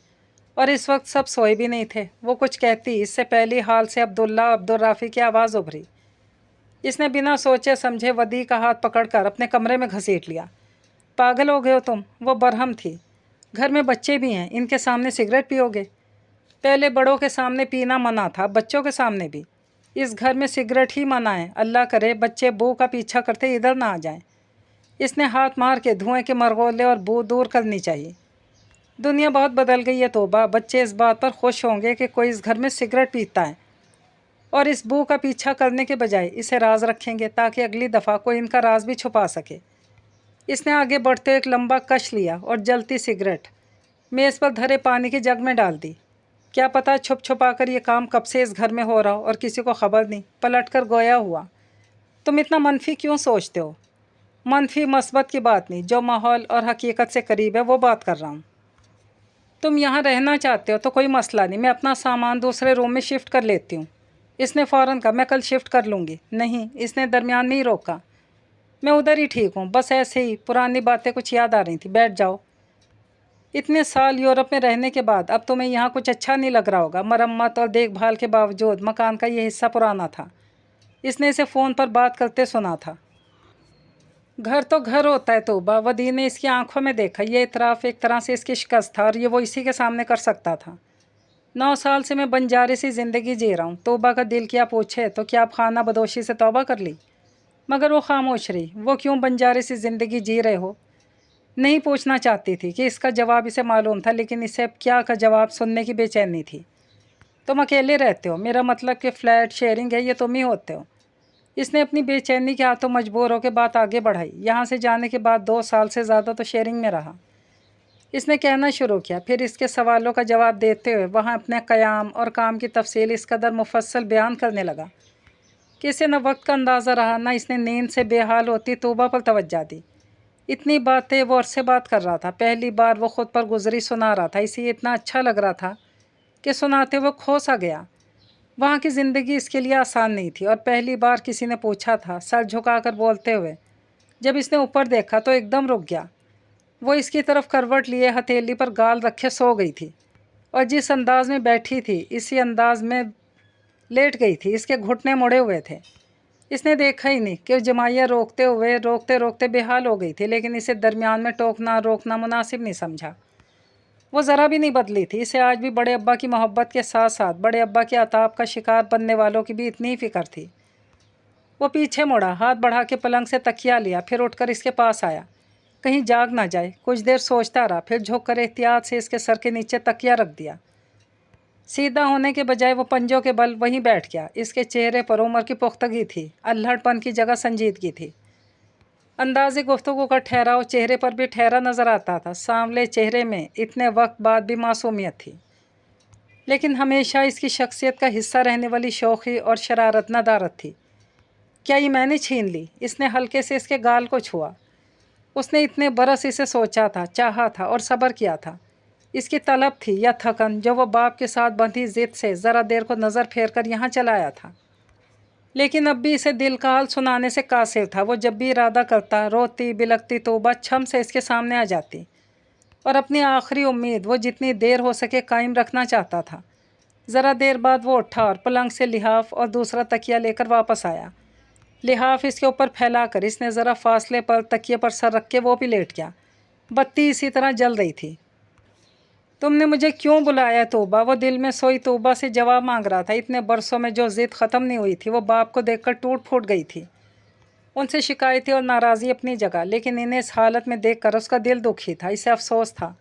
और इस वक्त सब सोए भी नहीं थे। वो कुछ कहती, इससे पहली हाल से अब्दुल्ला अब्दुर्राफ़ी की आवाज़ उभरी। इसने बिना सोचे समझे वदी का हाथ पकड़कर अपने कमरे में घसीट लिया। पागल हो गए हो तुम? वो बरहम थी। घर में बच्चे भी हैं, इनके सामने सिगरेट पियोगे? पहले बड़ों के सामने पीना मना था, बच्चों के सामने भी। इस घर में सिगरेट ही मना है। अल्लाह करे बच्चे बू का पीछा करते इधर ना आ जाएं। इसने हाथ मार के धुएं के मरगोले और बू दूर करनी चाहिए। दुनिया बहुत बदल गई है तोबा। बच्चे इस बात पर खुश होंगे कि कोई इस घर में सिगरेट पीता है, और इस बू का पीछा करने के बजाय इसे राज रखेंगे ताकि अगली दफ़ा कोई इनका राज भी छुपा सके। इसने आगे बढ़ते एक लंबा कश लिया और जलती सिगरेट मेज़ पर धरे पानी के जग में डाल दी। क्या पता छुप छुपा कर ये काम कब से इस घर में हो रहा हो और किसी को खबर नहीं। पलट कर गोया हुआ, तुम इतना मनफी क्यों सोचते हो? मनफी मस्बत की बात नहीं, जो माहौल और हकीकत से करीब है वो बात कर रहा हूँ। तुम यहाँ रहना चाहते हो तो कोई मसला नहीं, मैं अपना सामान दूसरे रूम में शिफ्ट कर लेती हूँ। इसने फ़ौरन कहा, मैं कल शिफ्ट कर लूँगी। नहीं, इसने दरमियान में ही रोका। मैं उधर ही ठीक हूँ, बस ऐसे ही पुरानी बातें कुछ याद आ रही थी, बैठ जाओ। इतने साल यूरोप में रहने के बाद अब तुम्हें यहाँ कुछ अच्छा नहीं लग रहा होगा। मरम्मत और देखभाल के बावजूद मकान का ये हिस्सा पुराना था। इसने इसे फ़ोन पर बात करते सुना था। घर तो घर होता है तोबा। वदी ने इसकी आंखों में देखा। ये इतराफ़ एक तरह से इसकी शिकस्त था और ये वो इसी के सामने कर सकता था। 9 साल से मैं बंजारे सी ज़िंदगी जी रहा हूँ। तोबा का दिल क्या पूछे तो क्या आप खाना बदोशी से तौबा कर ली? मगर वो खामोश रही। वो क्यों बंजारे सी ज़िंदगी जी रहे हो? नहीं पूछना चाहती थी कि इसका जवाब इसे मालूम था, लेकिन इसे अब क्या का जवाब सुनने की बेचैनी थी। तुम अकेले रहते हो? मेरा मतलब कि फ़्लैट शेयरिंग है, ये तुम ही होते हो। इसने अपनी बेचैनी के हाथों मजबूर होकर बात आगे बढ़ाई। यहाँ से जाने के बाद 2 साल से ज़्यादा तो शेयरिंग में रहा। इसने कहना शुरू किया, फिर इसके सवालों का जवाब देते हुए वहाँ अपने क़याम और काम की तफसील इस कदर मुफस्सल बयान करने लगा कि इसे न वक्त का अंदाज़ा रहा, न इसने नींद से बेहाल होती तोबा पर तवज्जो दी। इतनी बातें वो अरसे बात कर रहा था। पहली बार वो ख़ुद पर गुजरी सुना रहा था। इसे इतना अच्छा लग रहा था कि सुनाते वो खो सा गया। वहाँ की ज़िंदगी इसके लिए आसान नहीं थी। और पहली बार किसी ने पूछा था, सर झुकाकर बोलते हुए। जब इसने ऊपर देखा तो एकदम रुक गया। वो इसकी तरफ करवट लिए हथेली पर गाल रखे सो गई थी, और जिस अंदाज में बैठी थी इसी अंदाज में लेट गई थी। इसके घुटने मुड़े हुए थे। इसने देखा ही नहीं कि जमाइया रोकते रोकते बेहाल हो गई थी, लेकिन इसे दरमियान में टोकना रोकना मुनासिब नहीं समझा। वो ज़रा भी नहीं बदली थी। इसे आज भी बड़े अब्बा की मोहब्बत के साथ साथ बड़े अब्बा के अताब का शिकार बनने वालों की भी इतनी ही फ़िक्र थी। वो पीछे मुड़ा, हाथ बढ़ा के पलंग से तकिया लिया, फिर उठकर इसके पास आया। कहीं जाग ना जाए। कुछ देर सोचता रहा, फिर झुककर एहतियात से इसके सर के नीचे तकिया रख दिया। सीधा होने के बजाय वो पंजों के बल वहीं बैठ गया। इसके चेहरे पर उम्र की पुख्तगी थी, अल्हड़पन की जगह संजीदगी थी। अंदाज़े गुफ्तगू का ठहराव चेहरे पर भी ठहरा नज़र आता था। सांवले चेहरे में इतने वक्त बाद भी मासूमियत थी, लेकिन हमेशा इसकी शख्सियत का हिस्सा रहने वाली शौख़ी और शरारत नदारत थी। क्या ये मैंने छीन ली? इसने हल्के से इसके गाल को छुआ। उसने इतने बरस इसे सोचा था, चाहा था और सब्र किया था। इसकी तलब थी या थकन, जो वो बाप के साथ बंधी ज़िद से ज़रा देर को नज़र फेर कर यहाँ चलाया था। लेकिन अब भी इसे दिल का हाल सुनाने से कासिर था। वो जब भी इरादा करता, रोती बिलखती तोबा छम से इसके सामने आ जाती, और अपनी आखिरी उम्मीद वो जितनी देर हो सके कायम रखना चाहता था। ज़रा देर बाद वो उठा और पलंग से लिहाफ और दूसरा तकिया लेकर वापस आया। लिहाफ इसके ऊपर फैला कर इसने ज़रा फासले पर तकिए पर सर रख के वो भी लेट गया। बत्ती इसी तरह जल रही थी। तुमने मुझे क्यों बुलाया तोबा? वो दिल में सोई तोबा से जवाब मांग रहा था। इतने बरसों में जो ज़िद ख़त्म नहीं हुई थी वो बाप को देखकर टूट फूट गई थी। उनसे शिकायतें और नाराज़गी अपनी जगह, लेकिन इन्हें इस हालत में देखकर उसका दिल दुखी था। इसे अफसोस था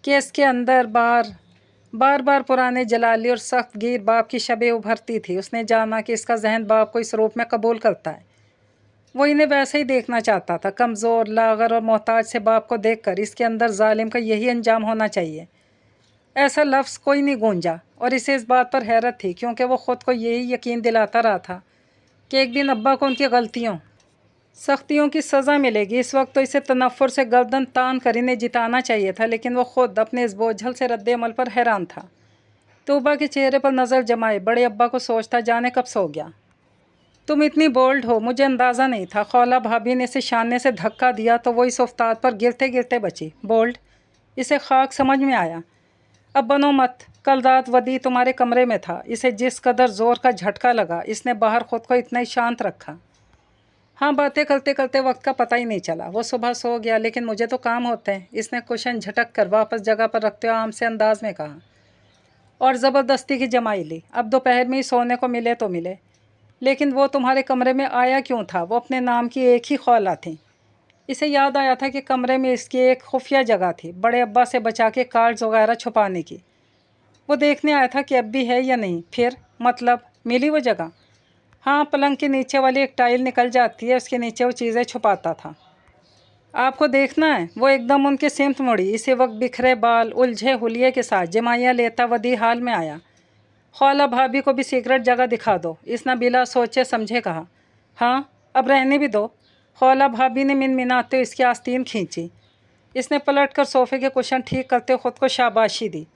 कि इसके अंदर बार बार पुराने जलाली और सख्त गिर बाप की शबें उभरती थी। उसने जाना कि इसका जहन बाप को इस रूप में कबूल करता है। वो इन्हें वैसे ही देखना चाहता था, कमज़ोर, लागर और मोहताज से बाप को देखकर इसके अंदर जालिम का यही अंजाम होना चाहिए। ऐसा लफ्ज़ कोई नहीं गूंजा और इसे इस बात पर हैरत थी, क्योंकि वो ख़ुद को यही यकीन दिलाता रहा था कि एक दिन अब्बा को उनकी गलतियों, सख्तियों की सज़ा मिलेगी। इस वक्त तो इसे तनफ़ुर से गर्दन तान कर इन्हें जिताना चाहिए था, लेकिन वो ख़ुद अपने इस बोझल से रद्द अमल पर हैरान था। तोबा के चेहरे पर नज़र जमाए बड़े अब्बा को सोचता, जाने कब सो गया। तुम इतनी बोल्ड हो, मुझे अंदाज़ा नहीं था। खौला भाभी ने इसे शाने से धक्का दिया तो वो इस उस्ताद पर गिरते गिरते बची। बोल्ड? इसे खाक समझ में आया। अब बनो मत, कल रात वदी तुम्हारे कमरे में था। इसे जिस कदर ज़ोर का झटका लगा, इसने बाहर ख़ुद को इतना ही शांत रखा। हाँ, बातें करते करते वक्त का पता ही नहीं चला। वो सुबह सो गया, लेकिन मुझे तो काम होते हैं, इसने कुशन झटक कर वापस जगह पर रखते हुए आम से अंदाज में कहा, और ज़बरदस्ती की जमाई ली। अब दोपहर में ही सोने को मिले तो मिले, लेकिन वो तुम्हारे कमरे में आया क्यों था? वो अपने नाम की एक ही खौला थी। इसे याद आया था कि कमरे में इसकी एक खुफिया जगह थी, बड़े अब्बा से बचा के कार्ड्स वगैरह छुपाने की। वो देखने आया था कि अब भी है या नहीं। फिर मतलब मिली वो जगह? हाँ, पलंग के नीचे वाली एक टाइल निकल जाती है, उसके नीचे वो चीज़ें छुपाता था। आपको देखना है? वो एकदम उनके सिमत मुड़ी। इसी वक्त बिखरे बाल, उलझे हुलिये के साथ जमाइयाँ लेता वदी हाल में आया। खौला भाभी को भी सीक्रेट जगह दिखा दो, इसने बिला सोचे समझे कहा। हाँ, अब रहने भी दो। खौला भाभी ने मिनमिनाते हुए इसकी आस्तीन खींची। इसने पलट कर सोफ़े के कुशन ठीक करते ख़ुद को शाबाशी दी।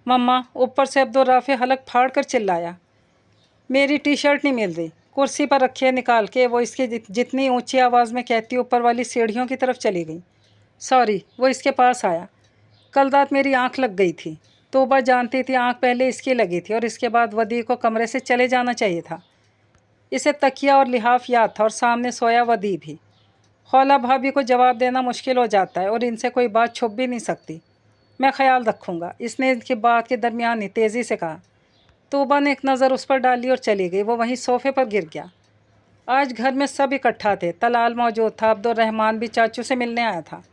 मम्मा, ऊपर से अब्दुल राफ़ी हलक फाड़ कर चिल्लाया। मेरी टी शर्ट नहीं मिल रही। कुर्सी पर रखी है निकाल के। वो इसकी जितनी ऊंची आवाज़ में कहती ऊपर वाली सीढ़ियों की तरफ चली गई। सॉरी। वो इसके पास आया। कल रात मेरी आंख लग गई थी। तोबा जानती थी आंख पहले इसकी लगी थी और इसके बाद वदी को कमरे से चले जाना चाहिए था। इसे तकिया और लिहाफ याद था और सामने सोया वदी भी। खौला भाभी को जवाब देना मुश्किल हो जाता है और इनसे कोई बात छुप भी नहीं सकती। मैं ख्याल रखूँगा, इसने इनकी बात के दरमियान ही तेज़ी से कहा। तोबा ने एक नज़र उस पर डाली और चली गई। वो वहीं सोफ़े पर गिर गया। आज घर में सब इकट्ठा थे। तलाल मौजूद था, अब्दुल रहमान भी चाचू से मिलने आया था।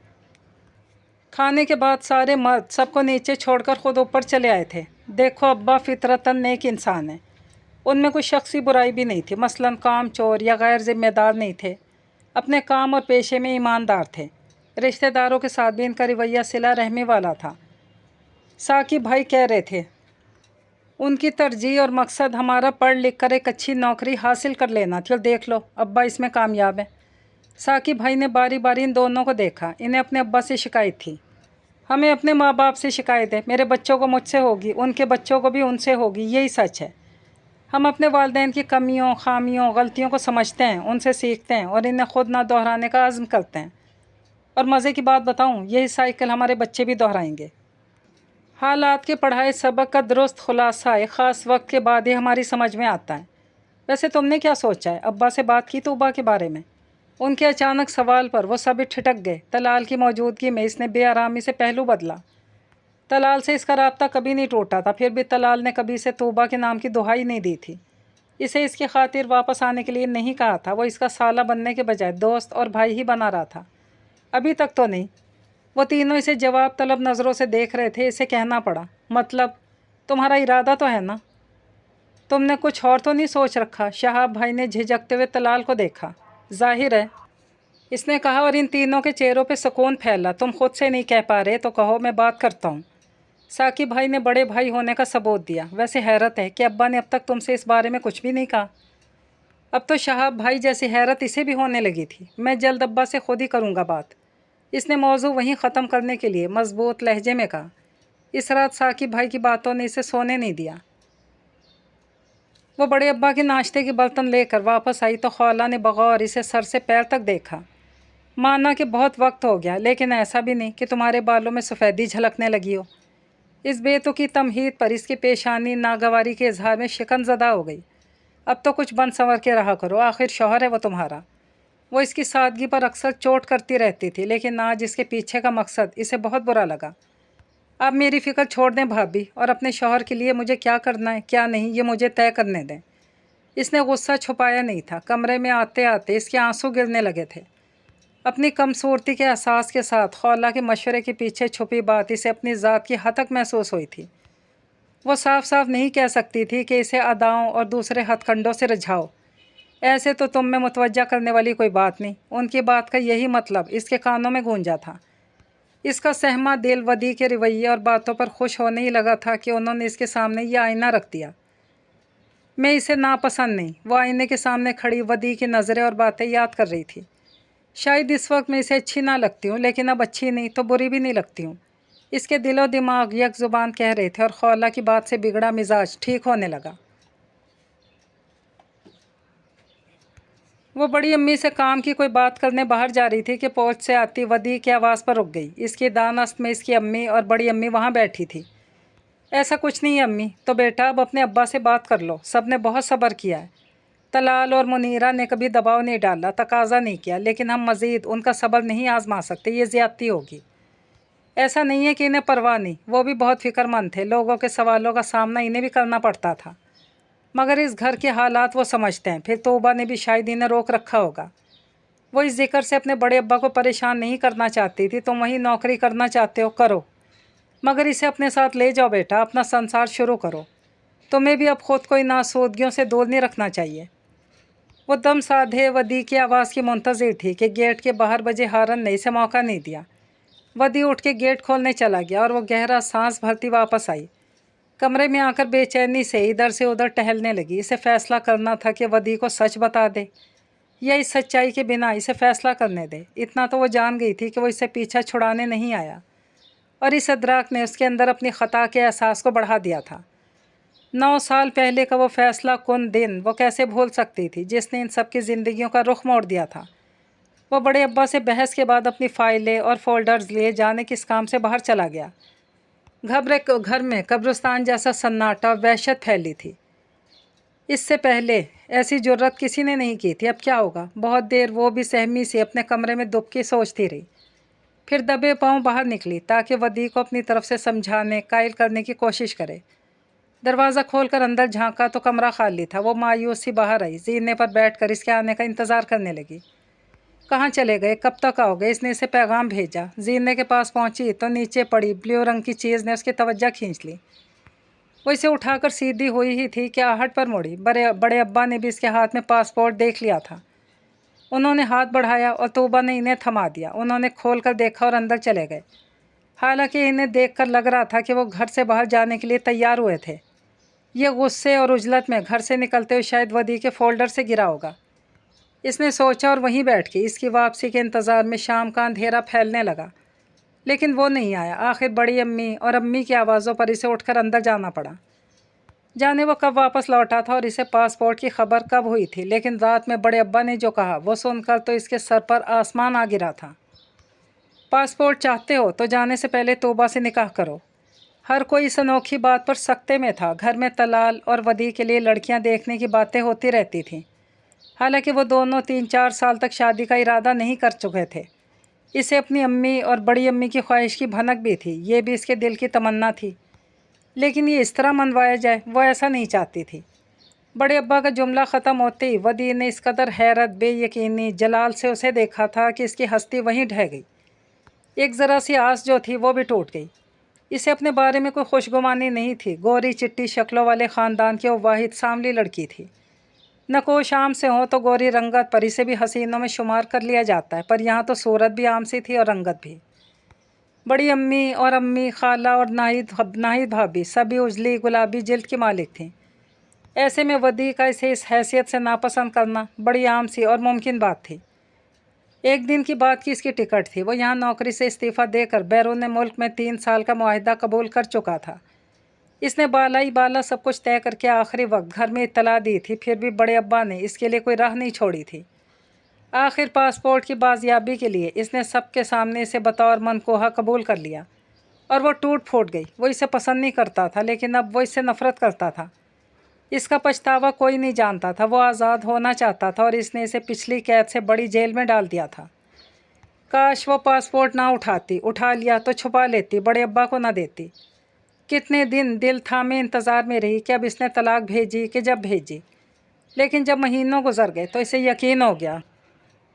खाने के बाद सारे मर्द सबको नीचे छोड़कर ख़ुद ऊपर चले आए थे। देखो, अब्बा फितरतन नेक इंसान है, उनमें कोई शख्सी बुराई भी नहीं थी। मसलन काम चोर या गैर जिम्मेदार नहीं थे, अपने काम और पेशे में ईमानदार थे। रिश्तेदारों के साथ भी इनका रवैया सिला रहमी वाला था। साकिब भाई कह रहे थे, उनकी तरजीह और मकसद हमारा पढ़ लिख कर एक अच्छी नौकरी हासिल कर लेना थी, और देख लो अब्बा इसमें कामयाब है। साकिब भाई ने बारी बारी इन दोनों को देखा। इन्हें अपने अब्बा से शिकायत थी। हमें अपने माँ बाप से शिकायत है। मेरे बच्चों को मुझसे होगी, उनके बच्चों को भी उनसे होगी, यही सच है। हम अपने वालिदैन की कमियों, खामियों, गलतियों को समझते हैं, उनसे सीखते हैं और इन्हें खुद ना दोहराने का आज़्म करते हैं। और मज़े की बात बताऊं, यही साइकिल हमारे बच्चे भी दोहराएंगे। हालात के पढ़ाए सबक का दुरुस्त खुलासा एक ख़ास वक्त के बाद ही हमारी समझ में आता है। वैसे तुमने क्या सोचा है? अब्बा से बात की तोबा के बारे में? उनके अचानक सवाल पर वो सभी ठिठक गए। तलाल की मौजूदगी में इसने बेआरामी से पहलू बदला। तलाल से इसका राब्ता कभी नहीं टूटा था, फिर भी तलाल ने कभी इसे तोबा के नाम की दुहाई नहीं दी थी। इसे इसकी खातिर वापस आने के लिए नहीं कहा था। वो इसका साला बनने के बजाय दोस्त और भाई ही बना रहा था। अभी तक तो नहीं। वो तीनों इसे जवाब तलब नज़रों से देख रहे थे। इसे कहना पड़ा, मतलब तुम्हारा इरादा तो है ना? तुमने कुछ और तो नहीं सोच रखा? शहाब भाई ने झिझकते हुए तलाल को देखा। जाहिर है, इसने कहा, और इन तीनों के चेहरों पे सुकून फैला। तुम खुद से नहीं कह पा रहे तो कहो, मैं बात करता हूँ। साकिब भाई ने बड़े भाई होने का सबूत दिया। वैसे हैरत है कि अब्बा ने अब तक तुमसे इस बारे में कुछ भी नहीं कहा। अब तो शहाब भाई जैसी हैरत इसे भी होने लगी थी। मैं जल्द अब्बा से खुद ही करूँगा बात। इसने मौजू वहीं ख़त्म करने के लिए मज़बूत लहजे में कहा। इस रात साकिब भाई की बातों ने इसे सोने नहीं दिया। वो बड़े अब्बा के नाश्ते की बर्तन लेकर वापस आई तो खौला ने बगौर इसे सर से पैर तक देखा। माना कि बहुत वक्त हो गया, लेकिन ऐसा भी नहीं कि तुम्हारे बालों में सफ़ेदी झलकने लगी हो। इस बेतुकी तमहीद पर इसकी पेशानी नागवारी के इजहार में शिकनज़दा हो गई। अब तो कुछ बन संवर के रहा करो, आखिर शौहर है वो तुम्हारा। वो इसकी सादगी पर अक्सर चोट करती रहती थी, लेकिन आज इसके पीछे का मकसद इसे बहुत बुरा लगा। अब मेरी फ़िक्र छोड़ दें भाभी, और अपने शौहर के लिए मुझे क्या करना है क्या नहीं, ये मुझे तय करने दें। इसने गुस्सा छुपाया नहीं था। कमरे में आते आते इसके आंसू गिरने लगे थे। अपनी कमसूरती के एहसास के साथ खौला के मशवरे के पीछे छुपी बात इसे अपनी ज़ात की हतक महसूस हुई थी। वो साफ साफ नहीं कह सकती थी कि इसे अदाओं और दूसरे हथकंडों से रिझाओ, ऐसे तो तुम में मुतवज्जा करने वाली कोई बात नहीं। उनकी बात का यही मतलब इसके कानों में गूंजा था। इसका सहमा दिल वदी के रवैये और बातों पर खुश होने ही लगा था कि उन्होंने इसके सामने ये आईना रख दिया। मैं इसे नापसंद नहीं, वो आईने के सामने खड़ी वदी की नज़रें और बातें याद कर रही थी। शायद इस वक्त मैं इसे अच्छी ना लगती हूँ, लेकिन अब अच्छी नहीं तो बुरी भी नहीं लगती हूँ। इसके दिलो दिमाग यक ज़ुबान कह रहे थे और खौला की बात से बिगड़ा मिजाज ठीक होने लगा। वो बड़ी अम्मी से काम की कोई बात करने बाहर जा रही थी कि पोर्च से आती वदी की आवाज़ पर रुक गई। इसकी दानस्त में इसकी अम्मी और बड़ी अम्मी वहाँ बैठी थी। ऐसा कुछ नहीं है अम्मी। तो बेटा अब अपने अब्बा से बात कर लो, सब ने बहुत सब्र किया है। तलाल और मुनीरा ने कभी दबाव नहीं डाला, तकाजा नहीं किया, लेकिन हम मज़ीद उनका सब्र नहीं आजमा सकते, ये ज़्यादती होगी। ऐसा नहीं है कि इन्हें परवाह नहीं, वो भी बहुत फ़िक्रमंद थे। लोगों के सवालों का सामना इन्हें भी करना पड़ता था, मगर इस घर के हालात वो समझते हैं। फिर तोबा ने भी शायद इन्हें रोक रखा होगा। वो इस जिक्र से अपने बड़े अब्बा को परेशान नहीं करना चाहती थी। तुम वहीं नौकरी करना चाहते हो, करो, मगर इसे अपने साथ ले जाओ बेटा, अपना संसार शुरू करो। तुम्हें भी अब खुद कोई नासूदगियों से दूर नहीं रखना चाहिए। वो दम साधे वदी की आवाज़ की मुंतज़िर थी कि गेट के बाहर बजे हारन ने इसे मौका नहीं दिया। वदी उठ के गेट खोलने चला गया और वो गहरा सांस भरती वापस आई। कमरे में आकर बेचैनी से इधर से उधर टहलने लगी। इसे फैसला करना था कि वदी को सच बता दे या इस सच्चाई के बिना इसे फैसला करने दे। इतना तो वो जान गई थी कि वो इसे पीछा छुड़ाने नहीं आया, और इस अदराक ने उसके अंदर अपनी ख़ता के एहसास को बढ़ा दिया था। 9 साल पहले का वो फैसला कुन दिन वो कैसे भूल सकती थी, जिसने इन सब की ज़िंदगियों का रुख मोड़ दिया था। वो बड़े अब्बा से बहस के बाद अपनी फ़ाइलें और फोल्डर्स लिए जाने किस काम से बाहर चला गया। घर में कब्रिस्तान जैसा सन्नाटा, वहशत फैली थी। इससे पहले ऐसी जुर्रत किसी ने नहीं की थी। अब क्या होगा? बहुत देर वो भी सहमी से अपने कमरे में दुबकी सोचती रही। फिर दबे पांव बाहर निकली ताकि वदी को अपनी तरफ से समझाने, कायल करने की कोशिश करे। दरवाज़ा खोलकर अंदर झांका तो कमरा खाली था। वो मायूस सी बाहर आई, जीने पर बैठकर इसके आने का इंतज़ार करने लगी। कहाँ चले गए, कब तक आओगे? इसने इसे पैगाम भेजा। जीने के पास पहुंची तो नीचे पड़ी ब्लू रंग की चीज़ ने उसकी तवज्जो खींच ली। वो इसे उठाकर सीधी हुई ही थी कि आहट पर मुड़ी। बड़े अब्बा ने भी इसके हाथ में पासपोर्ट देख लिया था। उन्होंने हाथ बढ़ाया और तोबा ने इन्हें थमा दिया। उन्होंने खोल कर देखा और अंदर चले गए। हालांकि इन्हें देखकर लग रहा था कि वो घर से बाहर जाने के लिए तैयार हुए थे। ये गुस्से और उजलत में घर से निकलते हुए शायद वदी के फोल्डर से गिरा होगा, इसने सोचा, और वहीं बैठ के इसकी वापसी के इंतज़ार में शाम का अंधेरा फैलने लगा। लेकिन वो नहीं आया। आखिर बड़ी अम्मी और अम्मी की आवाज़ों पर इसे उठकर अंदर जाना पड़ा। जाने वो कब वापस लौटा था और इसे पासपोर्ट की खबर कब हुई थी, लेकिन रात में बड़े अब्बा ने जो कहा वो सुनकर तो इसके सर पर आसमान आ गिरा था। पासपोर्ट चाहते हो तो जाने से पहले तोबा से निकाह करो। हर कोई इस अनोखी बात पर सख्ते में था। घर में तलाल और वदी के लिए लड़कियां देखने की बातें होती रहती थीं। हालांकि वो दोनों 3-4 साल तक शादी का इरादा नहीं कर चुके थे। इसे अपनी अम्मी और बड़ी अम्मी की ख्वाहिश की भनक भी थी। ये भी इसके दिल की तमन्ना थी, लेकिन ये इस तरह मनवाया जाए, वो ऐसा नहीं चाहती थी। बड़े अब्बा का जुमला ख़त्म होते ही वदी ने इस कदर हैरत, बेयकीनी, जलाल से उसे देखा था कि इसकी हस्ती वहीं ढह गई। एक ज़रा सी आस जो थी वो भी टूट गई। इसे अपने बारे में कोई खुशगुमानी नहीं थी। गोरी चिट्टी शक्लों वाले ख़ानदान की वो वाहिद सांवली लड़की थी। नकोश आम से हो तो गोरी रंगत पर इसे भी हसीनों में शुमार कर लिया जाता है, पर यहाँ तो सूरत भी आम सी थी और रंगत भी। बड़ी अम्मी और अम्मी, खाला और नाहिद भाभी सभी उजली गुलाबी जिल्द की मालिक थीं। ऐसे में वदी का इसे इस हैसियत से नापसंद करना बड़ी आम सी और मुमकिन बात थी। एक दिन की बात की इसकी टिकट थी। वो यहाँ नौकरी से इस्तीफ़ा देकर बैरून मुल्क में 3 साल का मुआहिदा कबूल कर चुका था। इसने बाला ही बाला सब कुछ तय करके आखिरी वक्त घर में इत्तला दी थी, फिर भी बड़े अब्बा ने इसके लिए कोई राह नहीं छोड़ी थी। आखिर पासपोर्ट की बाजियाबी के लिए इसने सबके सामने इसे बतौर मनकोहा कबूल कर लिया, और वो टूट फूट गई। वो इसे पसंद नहीं करता था, लेकिन अब वो इससे नफ़रत करता था। इसका पछतावा कोई नहीं जानता था। वो आज़ाद होना चाहता था और इसने इसे पिछली कैद से बड़ी जेल में डाल दिया था। काश वो पासपोर्ट ना उठाती, उठा लिया तो छुपा लेती, बड़े अब्बा को ना देती। कितने दिन दिल थामे इंतज़ार में रही कि अब इसने तलाक भेजी कि जब भेजी। लेकिन जब महीनों गुजर गए तो इसे यकीन हो गया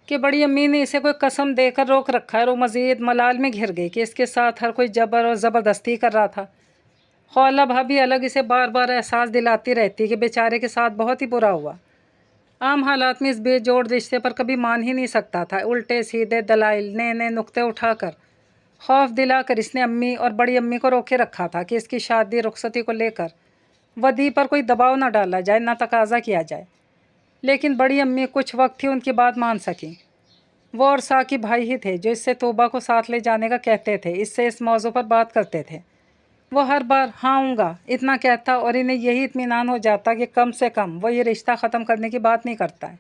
कि बड़ी अम्मी ने इसे कोई कसम देकर रोक रखा है। और वो मज़ीद मलाल में घिर गई कि इसके साथ हर कोई जबर और ज़बरदस्ती कर रहा था। खौला भाभी अलग इसे बार बार एहसास दिलाती रहती कि बेचारे के साथ बहुत ही बुरा हुआ। आम हालात में इस बेजोड़ रिश्ते पर कभी मान ही नहीं सकता था। उल्टे सीधे दलाइल, नए नए नुक्ते उठाकर, खौफ दिलाकर इसने अम्मी और बड़ी अम्मी को रोके रखा था कि इसकी शादी रुखसती को लेकर वदी पर कोई दबाव न डाला जाए, न तकाजा किया जाए। लेकिन बड़ी अम्मी कुछ वक्त ही उनकी बात मान सकी। वो और साकी भाई ही थे जो इससे तोबा को साथ ले जाने का कहते थे, इससे इस मौजू पर बात करते थे। वो हर बार हाँ आऊँगा इतना कहता और इन्हें यही इत्मीनान हो जाता कि कम से कम वो ये रिश्ता ख़त्म करने की बात नहीं करता है।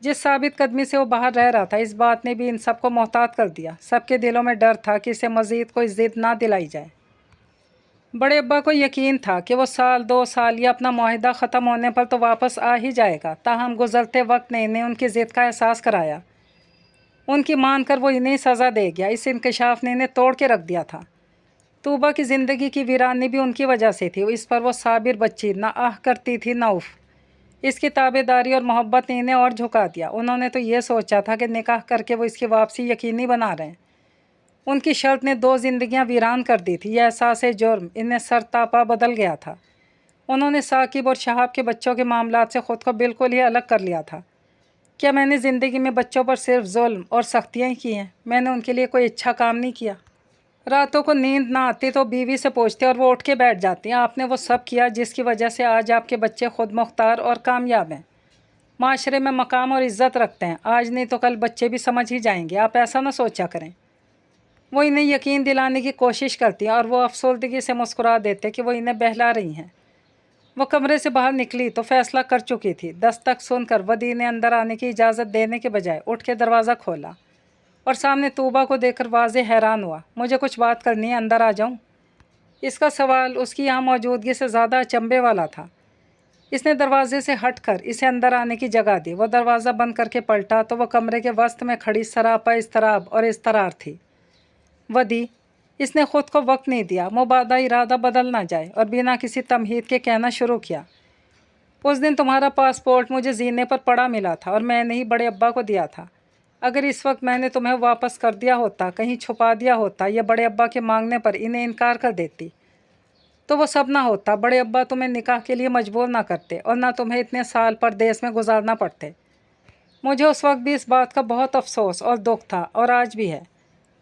जिस साबित कदमी से वो बाहर रह रहा था, इस बात ने भी इन सबको मोहतात कर दिया। सबके दिलों में डर था कि इसे मज़ीद कोई ज़िद ना दिलाई जाए। बड़े अब्बा को यकीन था कि वो साल 2 साल या अपना मुआहिदा ख़त्म होने पर तो वापस आ ही जाएगा। ताहम गुज़रते वक्त ने इन्हें उनकी ज़िद का एहसास कराया। उनकी मान कर वो इन्हें सज़ा दे गया। इस इंकशाफ ने इन्हें तोड़ के रख दिया था। तूबा की ज़िंदगी की वीरानी भी उनकी वजह से थी। इस पर वो साबिर बच्ची ना आह करती थी ना उफ। इसकी ताबेदारी और मोहब्बत ने इन्हें और झुका दिया। उन्होंने तो ये सोचा था कि निकाह करके वो इसकी वापसी यकीनी बना रहे हैं। उनकी शर्त ने 2 ज़िंदगियां वीरान कर दी थी। यह एहसास जुर्म इन्हें सरतापा बदल गया था। उन्होंने साकिब और शहाब के बच्चों के मामलात से ख़ुद को बिल्कुल ही अलग कर लिया था। क्या मैंने ज़िंदगी में बच्चों पर सिर्फ जुल्म और सख्तियाँ ही की हैं? मैंने उनके लिए कोई अच्छा काम नहीं किया। रातों को नींद ना आती तो बीवी से पूछते और वो उठ के बैठ जाती, आपने वो सब किया जिसकी वजह से आज आपके बच्चे खुद मुख्तार और कामयाब हैं, माशरे में मकाम और इज़्ज़त रखते हैं। आज नहीं तो कल बच्चे भी समझ ही जाएंगे, आप ऐसा ना सोचा करें। वो इन्हें यकीन दिलाने की कोशिश करती हैं और वो अफसोसदगी से मुस्कुरा देते कि वो इन्हें बहला रही हैं। वो कमरे से बाहर निकली तो फैसला कर चुकी थी। दस्तक सुनकर वदी ने अंदर आने की इजाज़त देने के बजाय उठ के दरवाज़ा खोला और सामने तूबा को देखकर वाज़े हैरान हुआ। मुझे कुछ बात करनी है, अंदर आ जाऊं? इसका सवाल उसकी यहाँ मौजूदगी से ज़्यादा अचंभे वाला था। इसने दरवाजे से हटकर इसे अंदर आने की जगह दी। वह दरवाज़ा बंद करके पलटा तो वह कमरे के वस्त में खड़ी सरापा इस्तराब और इस्तरार थी। वदी, इसने ख़ुद को वक्त नहीं दिया मुबादा इरादा बदल ना जाए और बिना किसी तमहीद के कहना शुरू किया, उस दिन तुम्हारा पासपोर्ट मुझे जीने पर पड़ा मिला था और मैंने ही बड़े अब्बा को दिया था। अगर इस वक्त मैंने तुम्हें वापस कर दिया होता, कहीं छुपा दिया होता या बड़े अब्बा के मांगने पर इन्हें इनकार कर देती तो वो सब ना होता। बड़े अब्बा तुम्हें निकाह के लिए मजबूर ना करते और ना तुम्हें इतने साल परदेस में गुजारना पड़ते। मुझे उस वक्त भी इस बात का बहुत अफसोस और दुख था और आज भी है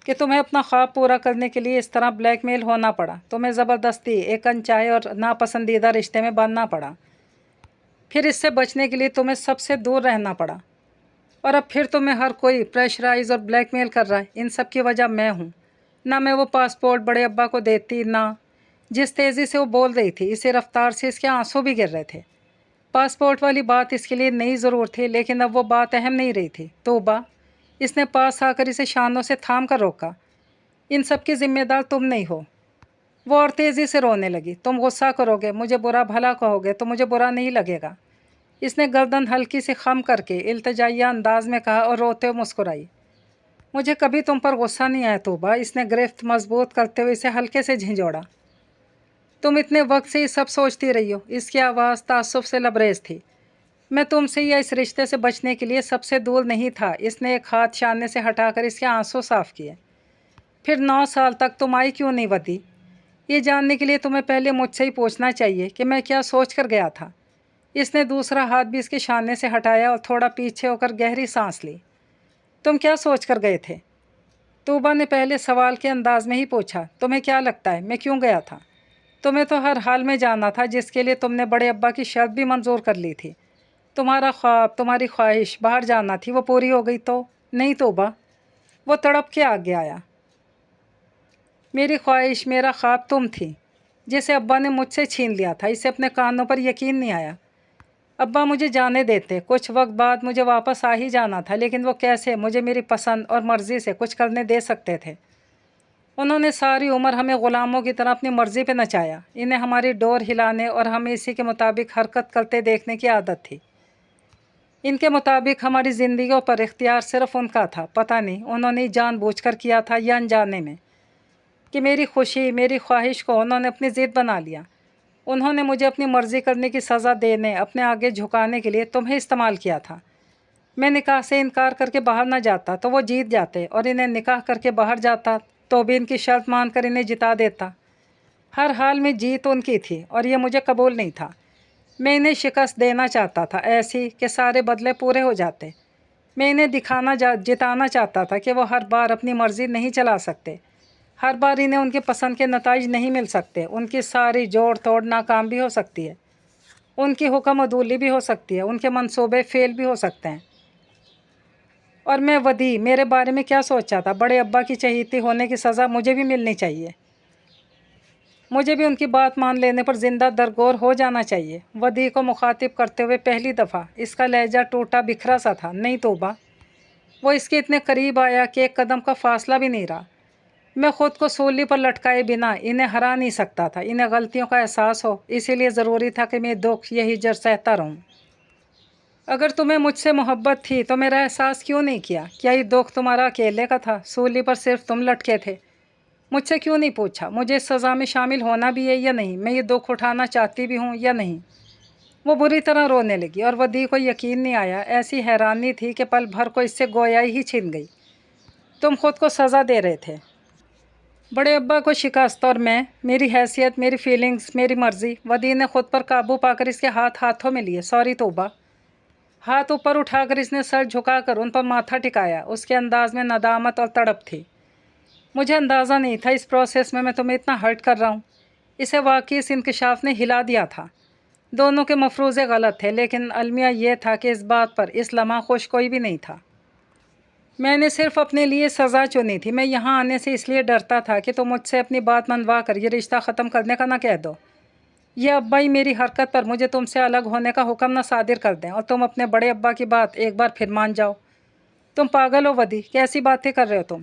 कि तुम्हें अपना ख्वाब पूरा करने के लिए इस तरह ब्लैकमेल होना पड़ा। तुम्हें ज़बरदस्ती एक अनचाहे और नापसंदीदा रिश्ते में बांधना पड़ा। फिर इससे बचने के लिए तुम्हें सबसे दूर रहना पड़ा और अब फिर तुम्हें हर कोई प्रेशराइज और ब्लैकमेल कर रहा है। इन सब की वजह मैं हूँ। ना मैं वो पासपोर्ट बड़े अब्बा को देती, ना जिस तेज़ी से वो बोल रही थी, इसी रफ्तार से इसके आंसू भी गिर रहे थे। पासपोर्ट वाली बात इसके लिए नई ज़रूर थी, लेकिन अब वो बात अहम नहीं रही थी। तौबा, इसने पास आकर इसे शानों से थाम कर रोका। इन सब की जिम्मेदार तुम नहीं हो। वो और तेज़ी से रोने लगी। तुम गुस्सा करोगे, मुझे बुरा भला कहोगे तो मुझे बुरा नहीं लगेगा। इसने गर्दन हल्की से खम करके इल्तिजाइया अंदाज में कहा और रोते हुए मुस्कुराई। मुझे कभी तुम पर गुस्सा नहीं आया तौबा। इसने गिरफ्त मजबूत करते हुए इसे हल्के से झिंझोड़ा। तुम इतने वक्त से ये सब सोचती रही हो। इसकी आवाज़ तासुफ से लबरेज थी। मैं तुमसे या इस रिश्ते से बचने के लिए सबसे दूर नहीं था। इसने एक हाथ शाने से हटाकर इसके आंसू साफ किए। फिर 9 साल तक तुम आई क्यों नहीं वदी? ये जानने के लिए तुम्हें पहले मुझसे ही पूछना चाहिए कि मैं क्या सोच कर गया था। इसने दूसरा हाथ भी इसके शाने से हटाया और थोड़ा पीछे होकर गहरी सांस ली। तुम क्या सोच कर गए थे? तूबा ने पहले सवाल के अंदाज में ही पूछा। तुम्हें क्या लगता है मैं क्यों गया था? तुम्हें तो हर हाल में जाना था, जिसके लिए तुमने बड़े अब्बा की शर्त भी मंजूर कर ली थी। तुम्हारा ख्वाब, तुम्हारी ख्वाहिश बाहर जाना थी, वो पूरी हो गई तो? नहीं तौबा, वो तड़प के आगे आया। मेरी ख्वाहिश, मेरा ख्वाब तुम थी, जिसे अब्बा ने मुझसे छीन लिया था। इसे अपने कानों पर यकीन नहीं आया। अब्बा मुझे जाने देते, कुछ वक्त बाद मुझे वापस आ ही जाना था, लेकिन वो कैसे मुझे मेरी पसंद और मर्ज़ी से कुछ करने दे सकते थे? उन्होंने सारी उम्र हमें ग़ुलामों की तरह अपनी मर्ज़ी पे नचाया। इन्हें हमारी डोर हिलाने और हमें इसी के मुताबिक हरकत करते देखने की आदत थी। इनके मुताबिक हमारी ज़िंदगियों पर इख्तियार सिर्फ़ उनका था। पता नहीं उन्होंने जानबूझकर किया था या अनजाने में कि मेरी खुशी, मेरी ख्वाहिश को उन्होंने अपनी ज़िद बना लिया। उन्होंने मुझे अपनी मर्ज़ी करने की सज़ा देने, अपने आगे झुकाने के लिए तुम्हें इस्तेमाल किया था। मैं निकाह से इनकार करके बाहर ना जाता तो वो जीत जाते, और इन्हें निकाह करके बाहर जाता तो भी इनकी शर्त मानकर इन्हें जिता देता। हर हाल में जीत उनकी थी और ये मुझे कबूल नहीं था। मैं इन्हें शिकस्त देना चाहता था, ऐसी कि सारे बदले पूरे हो जाते। मैं इन्हें जिताना चाहता था कि वो हर बार अपनी मर्ज़ी नहीं चला सकते, हर बार इन्हें उनकी पसंद के नताइज नहीं मिल सकते, उनकी सारी जोड़ तोड़ नाकाम भी हो सकती है, उनकी हुक्म अदूली भी हो सकती है, उनके मंसूबे फेल भी हो सकते हैं। और मैं वदी मेरे बारे में क्या सोचा था? बड़े अब्बा की चहेती होने की सज़ा मुझे भी मिलनी चाहिए, मुझे भी उनकी बात मान लेने पर ज़िंदा दरगोर हो जाना चाहिए। वदी को मुखातिब करते हुए पहली दफ़ा इसका लहजा टूटा बिखरा सा था। नहीं तोबा, वो इसके इतने करीब आया कि एक कदम का फासला भी नहीं रहा। मैं ख़ुद को सूली पर लटकाए बिना इन्हें हरा नहीं सकता था। इन्हें गलतियों का एहसास हो, इसीलिए ज़रूरी था कि मैं दुख यही जर सहता रहूं। अगर तुम्हें मुझसे मोहब्बत थी तो मेरा एहसास क्यों नहीं किया? क्या ये दुख तुम्हारा अकेले का था? सूली पर सिर्फ तुम लटके थे। मुझसे क्यों नहीं पूछा मुझे इस सज़ा में शामिल होना भी है या नहीं? मैं ये दुख उठाना चाहती भी हूँ या नहीं? वो बुरी तरह रोने लगी और वदी को यकीन नहीं आया। ऐसी हैरानी थी कि पल भर को इससे गोयाई ही छिन गई। तुम खुद को सज़ा दे रहे थे, बड़े अब्बा को शिकस्त, और मैं, मेरी हैसियत, मेरी फीलिंग्स, मेरी मर्ज़ी। वदी ने खुद पर काबू पाकर इसके हाथों में लिए। सॉरी तोबा। हाथ ऊपर उठाकर इसने सर झुकाकर उन पर माथा टिकाया। उसके अंदाज में नदामत और तड़प थी। मुझे अंदाज़ा नहीं था इस प्रोसेस में मैं तुम्हें इतना हर्ट कर रहा हूँ। इसे वाकई इस इंकशाफ ने हिला दिया था। दोनों के मफरूज़े गलत थे, लेकिन अलमिया ये था कि इस बात पर इस लम्हा खुश कोई भी नहीं था। मैंने सिर्फ अपने लिए सज़ा चुनी थी। मैं यहाँ आने से इसलिए डरता था कि तुम मुझसे अपनी बात मनवा कर ये रिश्ता ख़त्म करने का ना कह दो। ये अब्बा ही मेरी हरकत पर मुझे तुमसे अलग होने का हुक्म ना सादिर कर दें और तुम अपने बड़े अब्बा की बात एक बार फिर मान जाओ। तुम पागल हो वदी, कैसी बातें कर रहे हो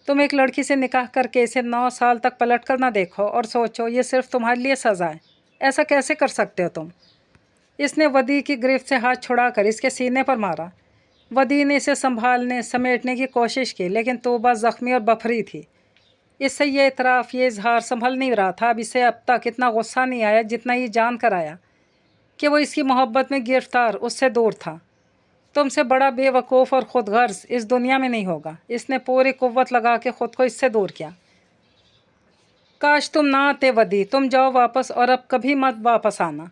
तुम एक लड़की से निकाह करके इसे 9 साल तक पलट कर ना देखो और सोचो ये सिर्फ तुम्हारे लिए सज़ा है। ऐसा कैसे कर सकते हो तुम? इसने वदी की गिरफ्त से हाथ छुड़ाकर इसके सीने पर मारा। वदी ने इसे संभालने समेटने की कोशिश की, लेकिन तोबा ज़ख्मी और बफरी थी। इससे ये इतराफ़, ये इजहार संभल नहीं रहा था। अब इसे अब तक इतना गुस्सा नहीं आया जितना ये जान कर आया कि वो इसकी मोहब्बत में गिरफ्तार उससे दूर था। तुमसे बड़ा बेवकूफ़ और ख़ुदगर्ज़ इस दुनिया में नहीं होगा। इसने पूरी कुव्वत लगा के ख़ुद को इससे दूर किया। काश तुम ना आते वदी, तुम जाओ वापस और अब कभी मत वापस आना।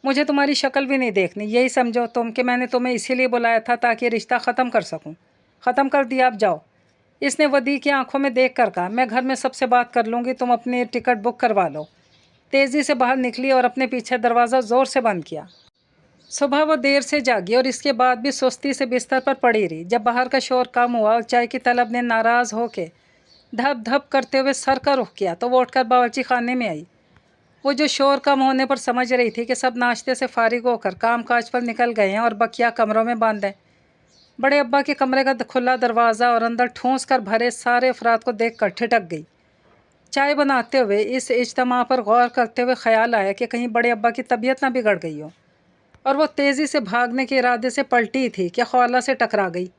मुझे तुम्हारी शक्ल भी नहीं देखनी। यही समझो तुम कि मैंने तुम्हें इसीलिए बुलाया था ताकि रिश्ता ख़त्म कर सकूं। ख़त्म कर दिया, अब जाओ। इसने वदी की आंखों में देख कर कहा। मैं घर में सबसे बात कर लूँगी, तुम अपनी टिकट बुक करवा लो। तेज़ी से बाहर निकली और अपने पीछे दरवाज़ा ज़ोर से बंद किया। सुबह वो देर से जागी और इसके बाद भी सुस्ती से बिस्तर पर पड़ी रही। जब बाहर का शोर कम हुआ और चाय की तलब ने नाराज़ होके धप धप करते हुए सर का रुख किया तो वो उठकर बावर्ची खाने में आई। वो जो शोर कम होने पर समझ रही थी कि सब नाश्ते से फारिग होकर काम काज पर निकल गए हैं और बकिया कमरों में बंद है। बड़े अब्बा के कमरे का खुला दरवाज़ा और अंदर ठूंस कर भरे सारे अफराद को देख कर ठिठक गई। चाय बनाते हुए इस इज्तिमा पर गौर करते हुए ख्याल आया कि कहीं बड़े अब्बा की तबीयत ना बिगड़ गई हो, और वो तेज़ी से भागने के इरादे से पलटी थी कि खौला से टकरा गई।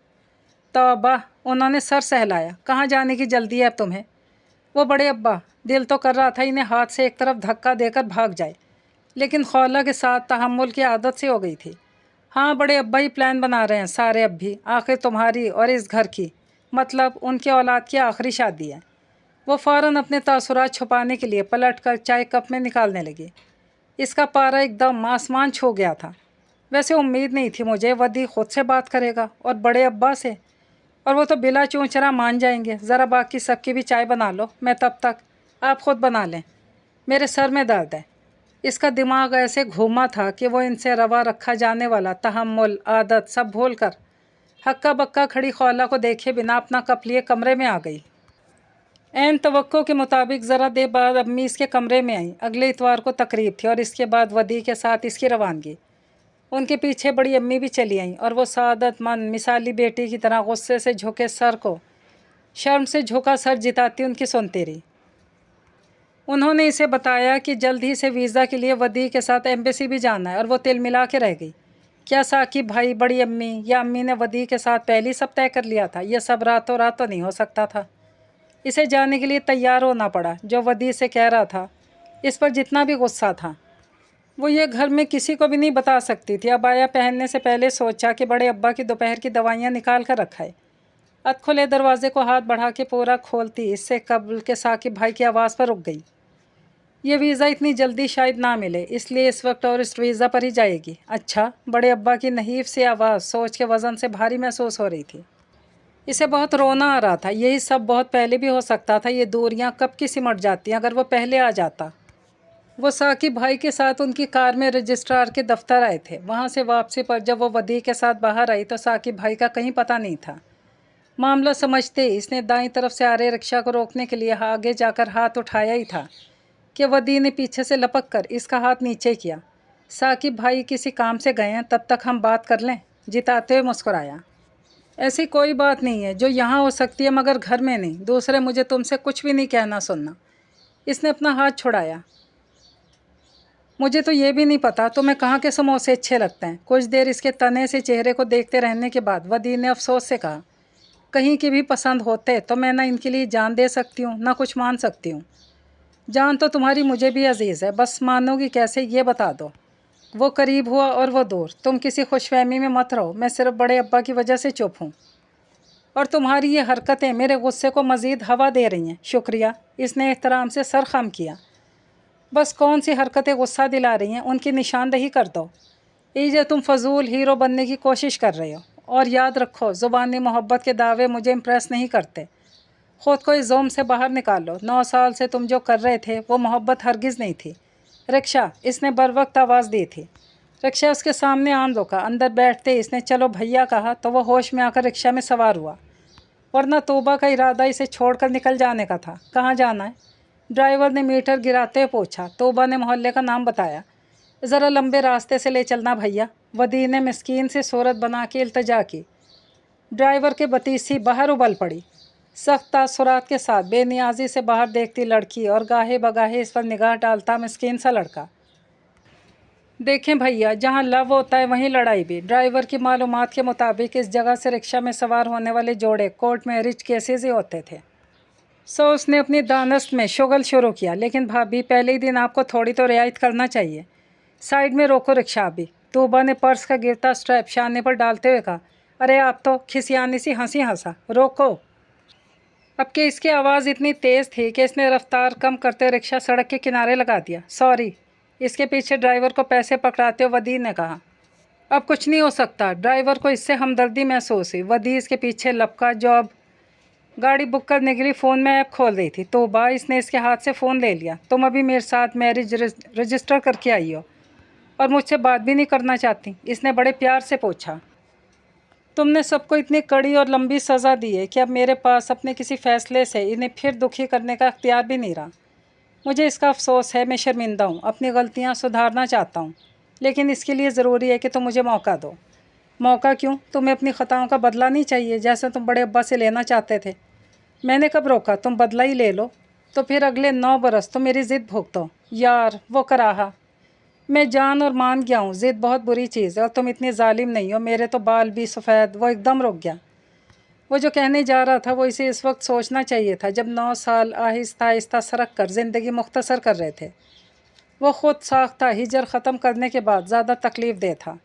तौबा, उन्होंने सर सहलाया। कहाँ जाने की जल्दी है अब तुम्हें? वो बड़े अब्बा, दिल तो कर रहा था इन्हें हाथ से एक तरफ धक्का देकर भाग जाए, लेकिन खौला के साथ तहम्मुल की आदत से हो गई थी। हाँ, बड़े अब्बा ही प्लान बना रहे हैं सारे अब भी। आखिर तुम्हारी और इस घर की, मतलब उनके औलाद की आखिरी शादी है। वो फ़ौरन अपने तासुरात छुपाने के लिए पलट कर चाय कप में निकालने लगी। इसका पारा एकदम आसमान छू गया था। वैसे उम्मीद नहीं थी मुझे वदी खुद से बात करेगा और बड़े अब्बा से, और वो तो बिला चूंचरा मान जाएंगे। ज़रा बाकी सबकी भी चाय बना लो, मैं तब तक आप ख़ुद बना लें, मेरे सर में दर्द है। इसका दिमाग ऐसे घूमा था कि वो इनसे रवा रखा जाने वाला तहम्मुल, आदत सब भूल कर हक्का बक्का खड़ी खौला को देखे बिना अपना कप लिए कमरे में आ गई। ऐन तवक्को के मुताबिक ज़रा देर बाद अम्मी इसके कमरे में आई। अगले इतवार को तकरीब थी और इसके बाद वदी के साथ इसकी रवानगी। उनके पीछे बड़ी अम्मी भी चली आईं और वो सादतमंद मिसाली बेटी की तरह गुस्से से झुके सर को शर्म से झुका सर जिताती उनकी सुनती रही। उन्होंने इसे बताया कि जल्द ही से वीज़ा के लिए वदी के साथ एम्बेसी भी जाना है, और वो तिल मिला के रह गई। क्या साकिब भाई, बड़ी अम्मी या अम्मी ने वदी के साथ पहले ही सब तय कर लिया था? यह सब रातों रात तो नहीं हो सकता था। इसे जाने के लिए तैयार होना पड़ा। जो वदी से कह रहा था, इस पर जितना भी गुस्सा था, वो ये घर में किसी को भी नहीं बता सकती थी। अबाया पहनने से पहले सोचा कि बड़े अब्बा की दोपहर की दवाइयाँ निकाल कर रखा है। अधखुले दरवाजे को हाथ बढ़ा के पूरा खोलती इससे कब्ल के साकिब भाई की आवाज़ पर रुक गई। ये वीज़ा इतनी जल्दी शायद ना मिले, इसलिए इस वक्त टूरिस्ट वीज़ा पर ही जाएगी। अच्छा, बड़े अब्बा की नहीफ सी आवाज़ सोच के वज़न से भारी महसूस हो रही थी। इसे बहुत रोना आ रहा था। यही सब बहुत पहले भी हो सकता था। ये दूरियां कब की सिमट जाती अगर वो पहले आ जाता। वो साकिब भाई के साथ उनकी कार में रजिस्ट्रार के दफ्तर आए थे। वहाँ से वापसी पर जब वो वदी के साथ बाहर आई तो साकिब भाई का कहीं पता नहीं था। मामला समझते इसने दाईं तरफ से आ रहे रिक्शा को रोकने के लिए आगे जाकर हाथ उठाया ही था कि वदी ने पीछे से लपक कर इसका हाथ नीचे किया। साकिब भाई किसी काम से गए हैं, तब तक हम बात कर लें, जिताते हुए मुस्कुराया। ऐसी कोई बात नहीं है जो यहाँ हो सकती है मगर घर में नहीं। दूसरे, मुझे तुमसे कुछ भी नहीं कहना सुनना। इसने अपना हाथ छुड़ाया। मुझे तो ये भी नहीं पता तुम्हें कहाँ के समोसे अच्छे लगते हैं। कुछ देर इसके तने से चेहरे को देखते रहने के बाद वदी ने अफसोस से कहा, कहीं के भी पसंद होते तो मैं ना इनके लिए जान दे सकती हूँ ना कुछ मान सकती हूँ। जान तो तुम्हारी मुझे भी अजीज़ है, बस मानोगी कैसे ये बता दो। वो करीब हुआ और वो दूर। तुम किसी खुशफहमी में मत रहो, मैं सिर्फ बड़े अब्बा की वजह से चुप हूँ और तुम्हारी ये हरकतें मेरे गुस्से को मज़ीद हवा दे रही हैं। शुक्रिया। इसने एहतराम से सर खम किया। बस कौन सी हरकतें गुस्सा दिला रही हैं उनकी निशानदही कर दो। ये तुम फजूल हीरो बनने की कोशिश कर रहे हो। और याद रखो, ज़ुबानी मोहब्बत के दावे मुझे इम्प्रेस नहीं करते। ख़ुद को इस जोम से बाहर निकाल लो। 9 साल से तुम जो कर रहे थे वो मोहब्बत हरगिज़ नहीं थी। रिक्शा, इसने बर वक्त आवाज़ दी थी। रिक्शा उसके सामने आन रुका। अंदर बैठते इसने चलो भैया कहा तो वह होश में आकर रिक्शा में सवार हुआ, वरना तोबा का इरादा इसे छोड़कर निकल जाने का था। कहाँ जाना है? ड्राइवर ने मीटर गिराते हुए पूछा। तोबा ने मोहल्ले का नाम बताया। ज़रा लंबे रास्ते से ले चलना भैया, वदी ने मिस्कीन से सूरत बना के इल्तजा की। ड्राइवर के बतीसी बाहर उबल पड़ी। सख्त तासुरात के साथ बेनियाजी से बाहर देखती लड़की और गाहे बगाहे इस पर निगाह डालता मिस्कीन सा लड़का। देखें भैया, जहाँ लव होता है वहीं लड़ाई भी। ड्राइवर की मालूमात के मुताबिक इस जगह से रिक्शा में सवार होने वाले जोड़े कोर्ट मैरिज केसेस ही होते थे। सो उसने अपनी दानस्त में शुगल शुरू किया। लेकिन भाभी, पहले ही दिन आपको थोड़ी तो रियायत करना चाहिए। साइड में रोको रिक्शा अभी। तोबा ने पर्स का गिरता स्ट्रैप शाने पर डालते हुए कहा। अरे आप तो खिसियानी सी हंसी हंसा। रोको। अब कि इसकी आवाज़ इतनी तेज़ थी कि इसने रफ्तार कम करते रिक्शा सड़क के किनारे लगा दिया। सॉरी। इसके पीछे ड्राइवर को पैसे पकड़ाते हुए वदी ने कहा। अब कुछ नहीं हो सकता। ड्राइवर को इससे हमदर्दी महसूस हुई। वदी इसके पीछे लपका। जो अब गाड़ी बुक करने के लिए फ़ोन में ऐप खोल रही थी। तोबा, इसने इसके हाथ से फ़ोन ले लिया। तुम अभी मेरे साथ मैरिज रजिस्टर करके आई हो और मुझसे बात भी नहीं करना चाहती? इसने बड़े प्यार से पूछा। तुमने सबको इतनी कड़ी और लंबी सज़ा दी है कि अब मेरे पास अपने किसी फ़ैसले से इन्हें फिर दुखी करने का अख्तियार भी नहीं रहा। मुझे इसका अफसोस है। मैं शर्मिंदा हूँ, अपनी गलतियाँ सुधारना चाहता हूँ, लेकिन इसके लिए ज़रूरी है कि तुम मुझे मौका दो। मौका क्यों? तुम्हें अपनी ख़ताओं का बदला नहीं चाहिए जैसे तुम बड़े अब्बा से लेना चाहते थे? मैंने कब रोका? तुम बदला ही ले लो। तो फिर अगले 9 बरस तो मेरी ज़िद भुगतो। यार, वो कराहा। मैं जान और मान गया हूँ, ज़िद बहुत बुरी चीज़ है और तुम इतनी जालिम नहीं हो। मेरे तो बाल भी सफ़ेद। वो एकदम रुक गया। वो जो कहने जा रहा था वो इसे इस वक्त सोचना चाहिए था जब 9 साल आहिस्ता आहिस्ता सरक कर ज़िंदगी मुख्तसर कर रहे थे। वो ख़ुद साख्ता हिजर ख़त्म करने के बाद ज़्यादा तकलीफ़ दे था।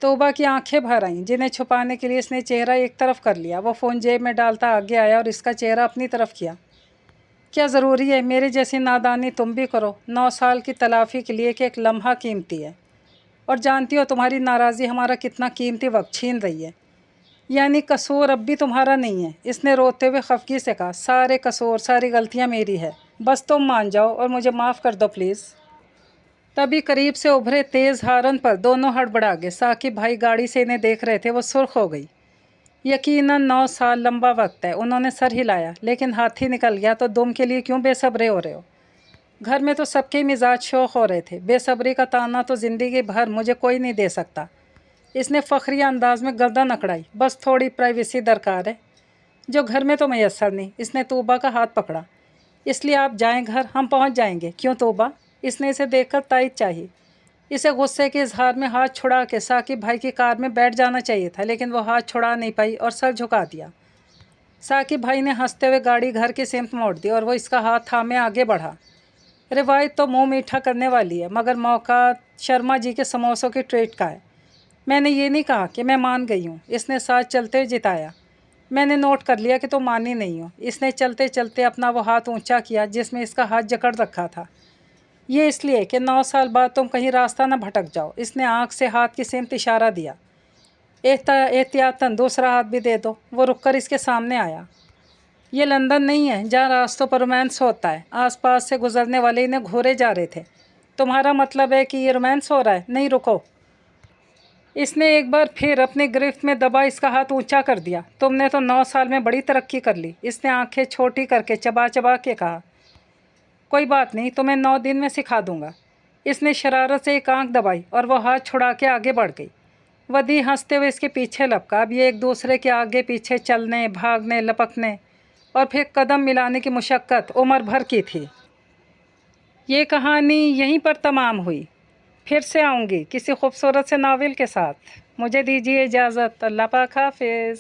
तोबा की आंखें भर आईं, जिन्हें छुपाने के लिए इसने चेहरा एक तरफ कर लिया। वो फ़ोन जेब में डालता आगे आया और इसका चेहरा अपनी तरफ किया। क्या ज़रूरी है? मेरे जैसी नादानी तुम भी करो 9 साल की तलाफ़ी के लिए कि एक लम्हा कीमती है। और जानती हो तुम्हारी नाराज़ी हमारा कितना कीमती वक्त छीन रही है। यानी कसूर अब भी तुम्हारा नहीं है? इसने रोते हुए खफगी से कहा। सारे कसूर, सारी गलतियाँ मेरी है। बस तुम मान जाओ और मुझे माफ़ कर दो प्लीज़। तभी करीब से उभरे तेज़ हारन पर दोनों हड़बड़ा गए। साकिब भाई गाड़ी से इन्हें देख रहे थे। वो सुर्ख हो गई। यकीनन 9 साल लंबा वक्त है। उन्होंने सर हिलाया। लेकिन हाथी निकल गया तो तुम के लिए क्यों बेसब्रे हो रहे हो? घर में तो सबके मिजाज शौक हो रहे थे। बेसब्री का ताना तो ज़िंदगी भर मुझे कोई नहीं दे सकता। इसने फ़ख्रिया अंदाज में गर्दन अकड़ाई। बस थोड़ी प्राइवेसी दरकार है, जो घर में तो मैसर नहीं। इसने तोबा का हाथ पकड़ा। इसलिए आप जाएं घर, हम पहुंच जाएंगे। क्यों तोबा? इसने इसे देखकर तायद चाहिए। इसे गुस्से के इजहार में हाथ छुड़ा के साकिब भाई की कार में बैठ जाना चाहिए था, लेकिन वो हाथ छुड़ा नहीं पाई और सर झुका दिया। साकिब भाई ने हंसते हुए गाड़ी घर की सिमत मोड़ दी और वो इसका हाथ थामे आगे बढ़ा। रिवायत तो मुँह मीठा करने वाली है, मगर मौका शर्मा जी के समोसों की ट्रीट का है। मैंने ये नहीं कहा कि मैं मान गई हूँ। इसने साथ चलते हुए जिताया। मैंने नोट कर लिया कि तुम मानी नहीं हो। इसने चलते चलते अपना वो हाथ ऊंचा किया जिसमें इसका हाथ जकड़ रखा था। یہ اس لیے کہ 9 سال بعد تم کہیں راستہ نہ بھٹک جاؤ۔ اس نے آنکھ سے ہاتھ کی سمت اشارہ دیا۔ احتیاطاً دوسرا ہاتھ بھی دے دو۔ وہ رک کر اس کے سامنے آیا۔ یہ لندن نہیں ہے جہاں راستوں پر رومانس ہوتا ہے۔ آس پاس سے گزرنے والے انہیں گھورے جا رہے تھے۔ تمہارا مطلب ہے کہ یہ رومانس ہو رہا ہے؟ نہیں، رکو۔ اس نے ایک بار پھر اپنی گرفت میں دبا اس کا ہاتھ اونچا کر دیا۔ تم نے تو 9 سال میں بڑی ترقی کر لی۔ اس نے آنکھیں چھوٹی کر کے چبا چبا کے کہا۔ کوئی بات نہیں، تمہیں 9 دن میں سکھا دوں گا۔ اس نے شرارت سے ایک آنکھ دبائی اور وہ ہاتھ چھڑا کے آگے بڑھ گئی۔ ودی ہنستے ہوئے اس کے پیچھے لپکا۔ اب یہ ایک دوسرے کے آگے پیچھے چلنے، بھاگنے، لپکنے اور پھر قدم ملانے کی مشقت عمر بھر کی تھی۔ یہ کہانی یہیں پر تمام ہوئی۔ پھر سے آؤں گی کسی خوبصورت سے ناول کے ساتھ۔ مجھے دیجیے اجازت۔ اللہ پاک حافظ۔